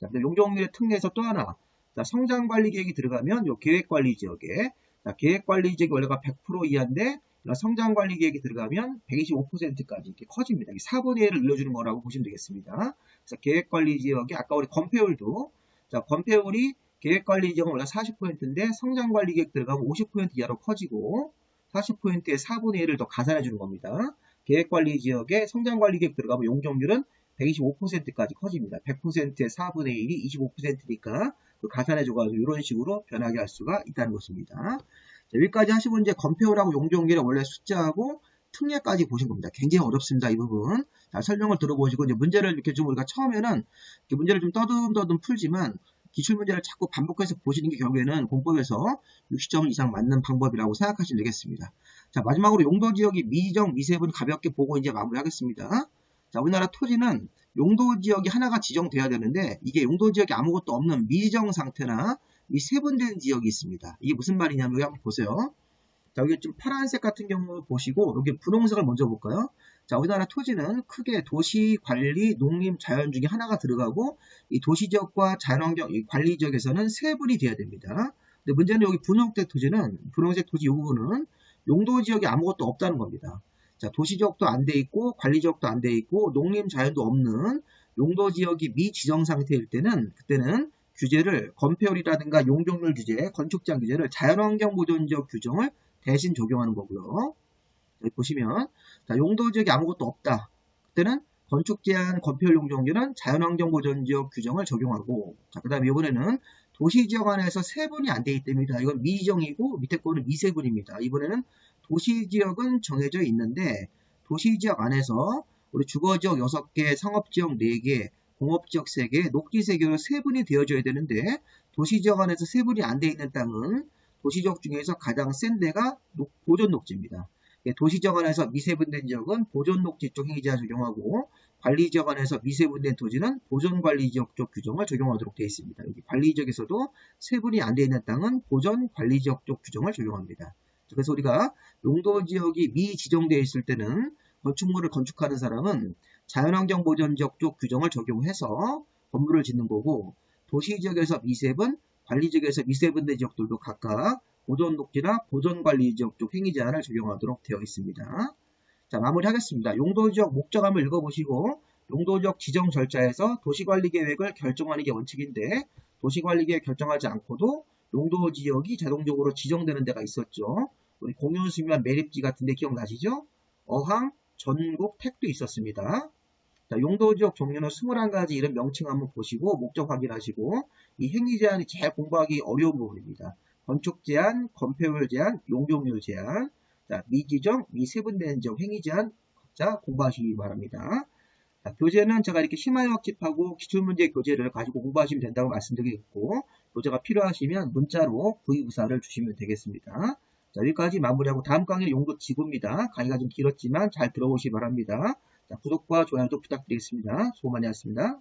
자, 용적률의 특례에서 또 하나. 자, 성장관리계획이 들어가면 요 계획관리지역에, 자, 계획관리지역이 원래가 100% 이하인데, 성장관리계획이 들어가면 125%까지 이렇게 커집니다. 4분의 1을 늘려주는 거라고 보시면 되겠습니다. 그래서 계획관리지역이 아까 우리 건폐율도, 자, 건폐율이 계획관리지역은 원래 40%인데 성장관리계획 들어가면 50% 이하로 커지고 40%의 4분의 1을 더 가산해 주는 겁니다. 계획관리지역에 성장관리계획 들어가면 용적률은 125%까지 커집니다. 100%의 4분의 1이 25%니까 그 가산해 줘가지고 이런 식으로 변하게 할 수가 있다는 것입니다. 자, 여기까지 하시면 이제 건폐율하고 용적률의 원래 숫자하고 특례까지 보신 겁니다. 굉장히 어렵습니다. 이 부분. 자, 설명을 들어보시고 이제 문제를 이렇게 좀 우리가 처음에는 이렇게 문제를 좀 떠듬떠듬 풀지만 기출문제를 자꾸 반복해서 보시는 게 결국에는 공법에서 60점 이상 맞는 방법이라고 생각하시면 되겠습니다. 자, 마지막으로 용도지역이 미지정, 미세분 가볍게 보고 이제 마무리하겠습니다. 자, 우리나라 토지는 용도지역이 하나가 지정돼야 되는데 이게 용도지역이 아무것도 없는 미지정 상태나 미세분된 지역이 있습니다. 이게 무슨 말이냐면 여기 한번 보세요. 자, 여기 좀 파란색 같은 경우 보시고 여기 분홍색을 먼저 볼까요? 자, 우리나라 토지는 크게 도시, 관리, 농림, 자연 중에 하나가 들어가고 이 도시지역과 자연환경, 이 관리지역에서는 세분이 돼야 됩니다. 근데 문제는 여기 분홍색 토지는, 분홍색 토지 이 부분은 용도지역이 아무것도 없다는 겁니다. 자, 도시지역도 안 돼 있고 관리지역도 안 돼 있고 농림, 자연도 없는 용도지역이 미지정 상태일 때는 그때는 규제를 건폐율이라든가 용적률 규제, 건축제한 규제를 자연환경보존지역 규정을 대신 적용하는 거고요. 여기 보시면 자, 용도지역이 아무것도 없다. 그때는 건축제한 건폐율 용적률은 자연환경보존지역 규정을 적용하고, 자, 그 다음에 이번에는 도시지역 안에서 세분이 안 돼 있기 때문에 이건 미지정이고 밑에 거는 미세분입니다. 이번에는 도시지역은 정해져 있는데 도시지역 안에서 우리 주거지역 6개, 상업지역 4개, 공업지역 3개, 녹지 3개로 세분이 되어져야 되는데 도시지역 안에서 세분이 안 돼 있는 땅은 도시지역 중에서 가장 센 데가 보존녹지입니다. 도시지역 안에서 미세분된 지역은 보존녹지 쪽 행위자 적용하고 관리지역 안에서 미세분된 토지는 보존관리지역 쪽 규정을 적용하도록 되어 있습니다. 여기 관리지역에서도 세분이 안 되어 있는 땅은 보존관리지역 쪽 규정을 적용합니다. 그래서 우리가 용도지역이 미지정되어 있을 때는 건축물을 건축하는 사람은 자연환경보존지역 쪽 규정을 적용해서 건물을 짓는 거고 도시지역에서 미세분, 관리지역에서 미세분된 지역들도 각각 보존녹지나 보존관리지역 쪽 행위제한을 적용하도록 되어 있습니다. 자, 마무리하겠습니다. 용도지역 목적함을 읽어보시고 용도지역 지정 절차에서 도시관리계획을 결정하는 게 원칙인데 도시관리계획 결정하지 않고도 용도지역이 자동적으로 지정되는 데가 있었죠. 우리 공연수면 매립지 같은 데 기억나시죠? 어항, 전국, 택도 있었습니다. 자, 용도지역 종류는 21가지 이런 명칭 한번 보시고 목적 확인하시고 이 행위 제한이 제일 공부하기 어려운 부분입니다. 건축 제한, 건폐율 제한, 용적률 제한, 자, 미지정, 미세분된 지역 행위 제한 각자 공부하시기 바랍니다. 자, 교재는 제가 이렇게 심화역집하고 기출문제 교재를 가지고 공부하시면 된다고 말씀드리겠고 교재가 필요하시면 문자로 구입의사를 주시면 되겠습니다. 자, 여기까지 마무리하고 다음 강의 용도지구입니다. 강의가 좀 길었지만 잘 들어보시기 바랍니다. 자, 구독과 좋아요도 부탁드리겠습니다. 수고 많이 하셨습니다.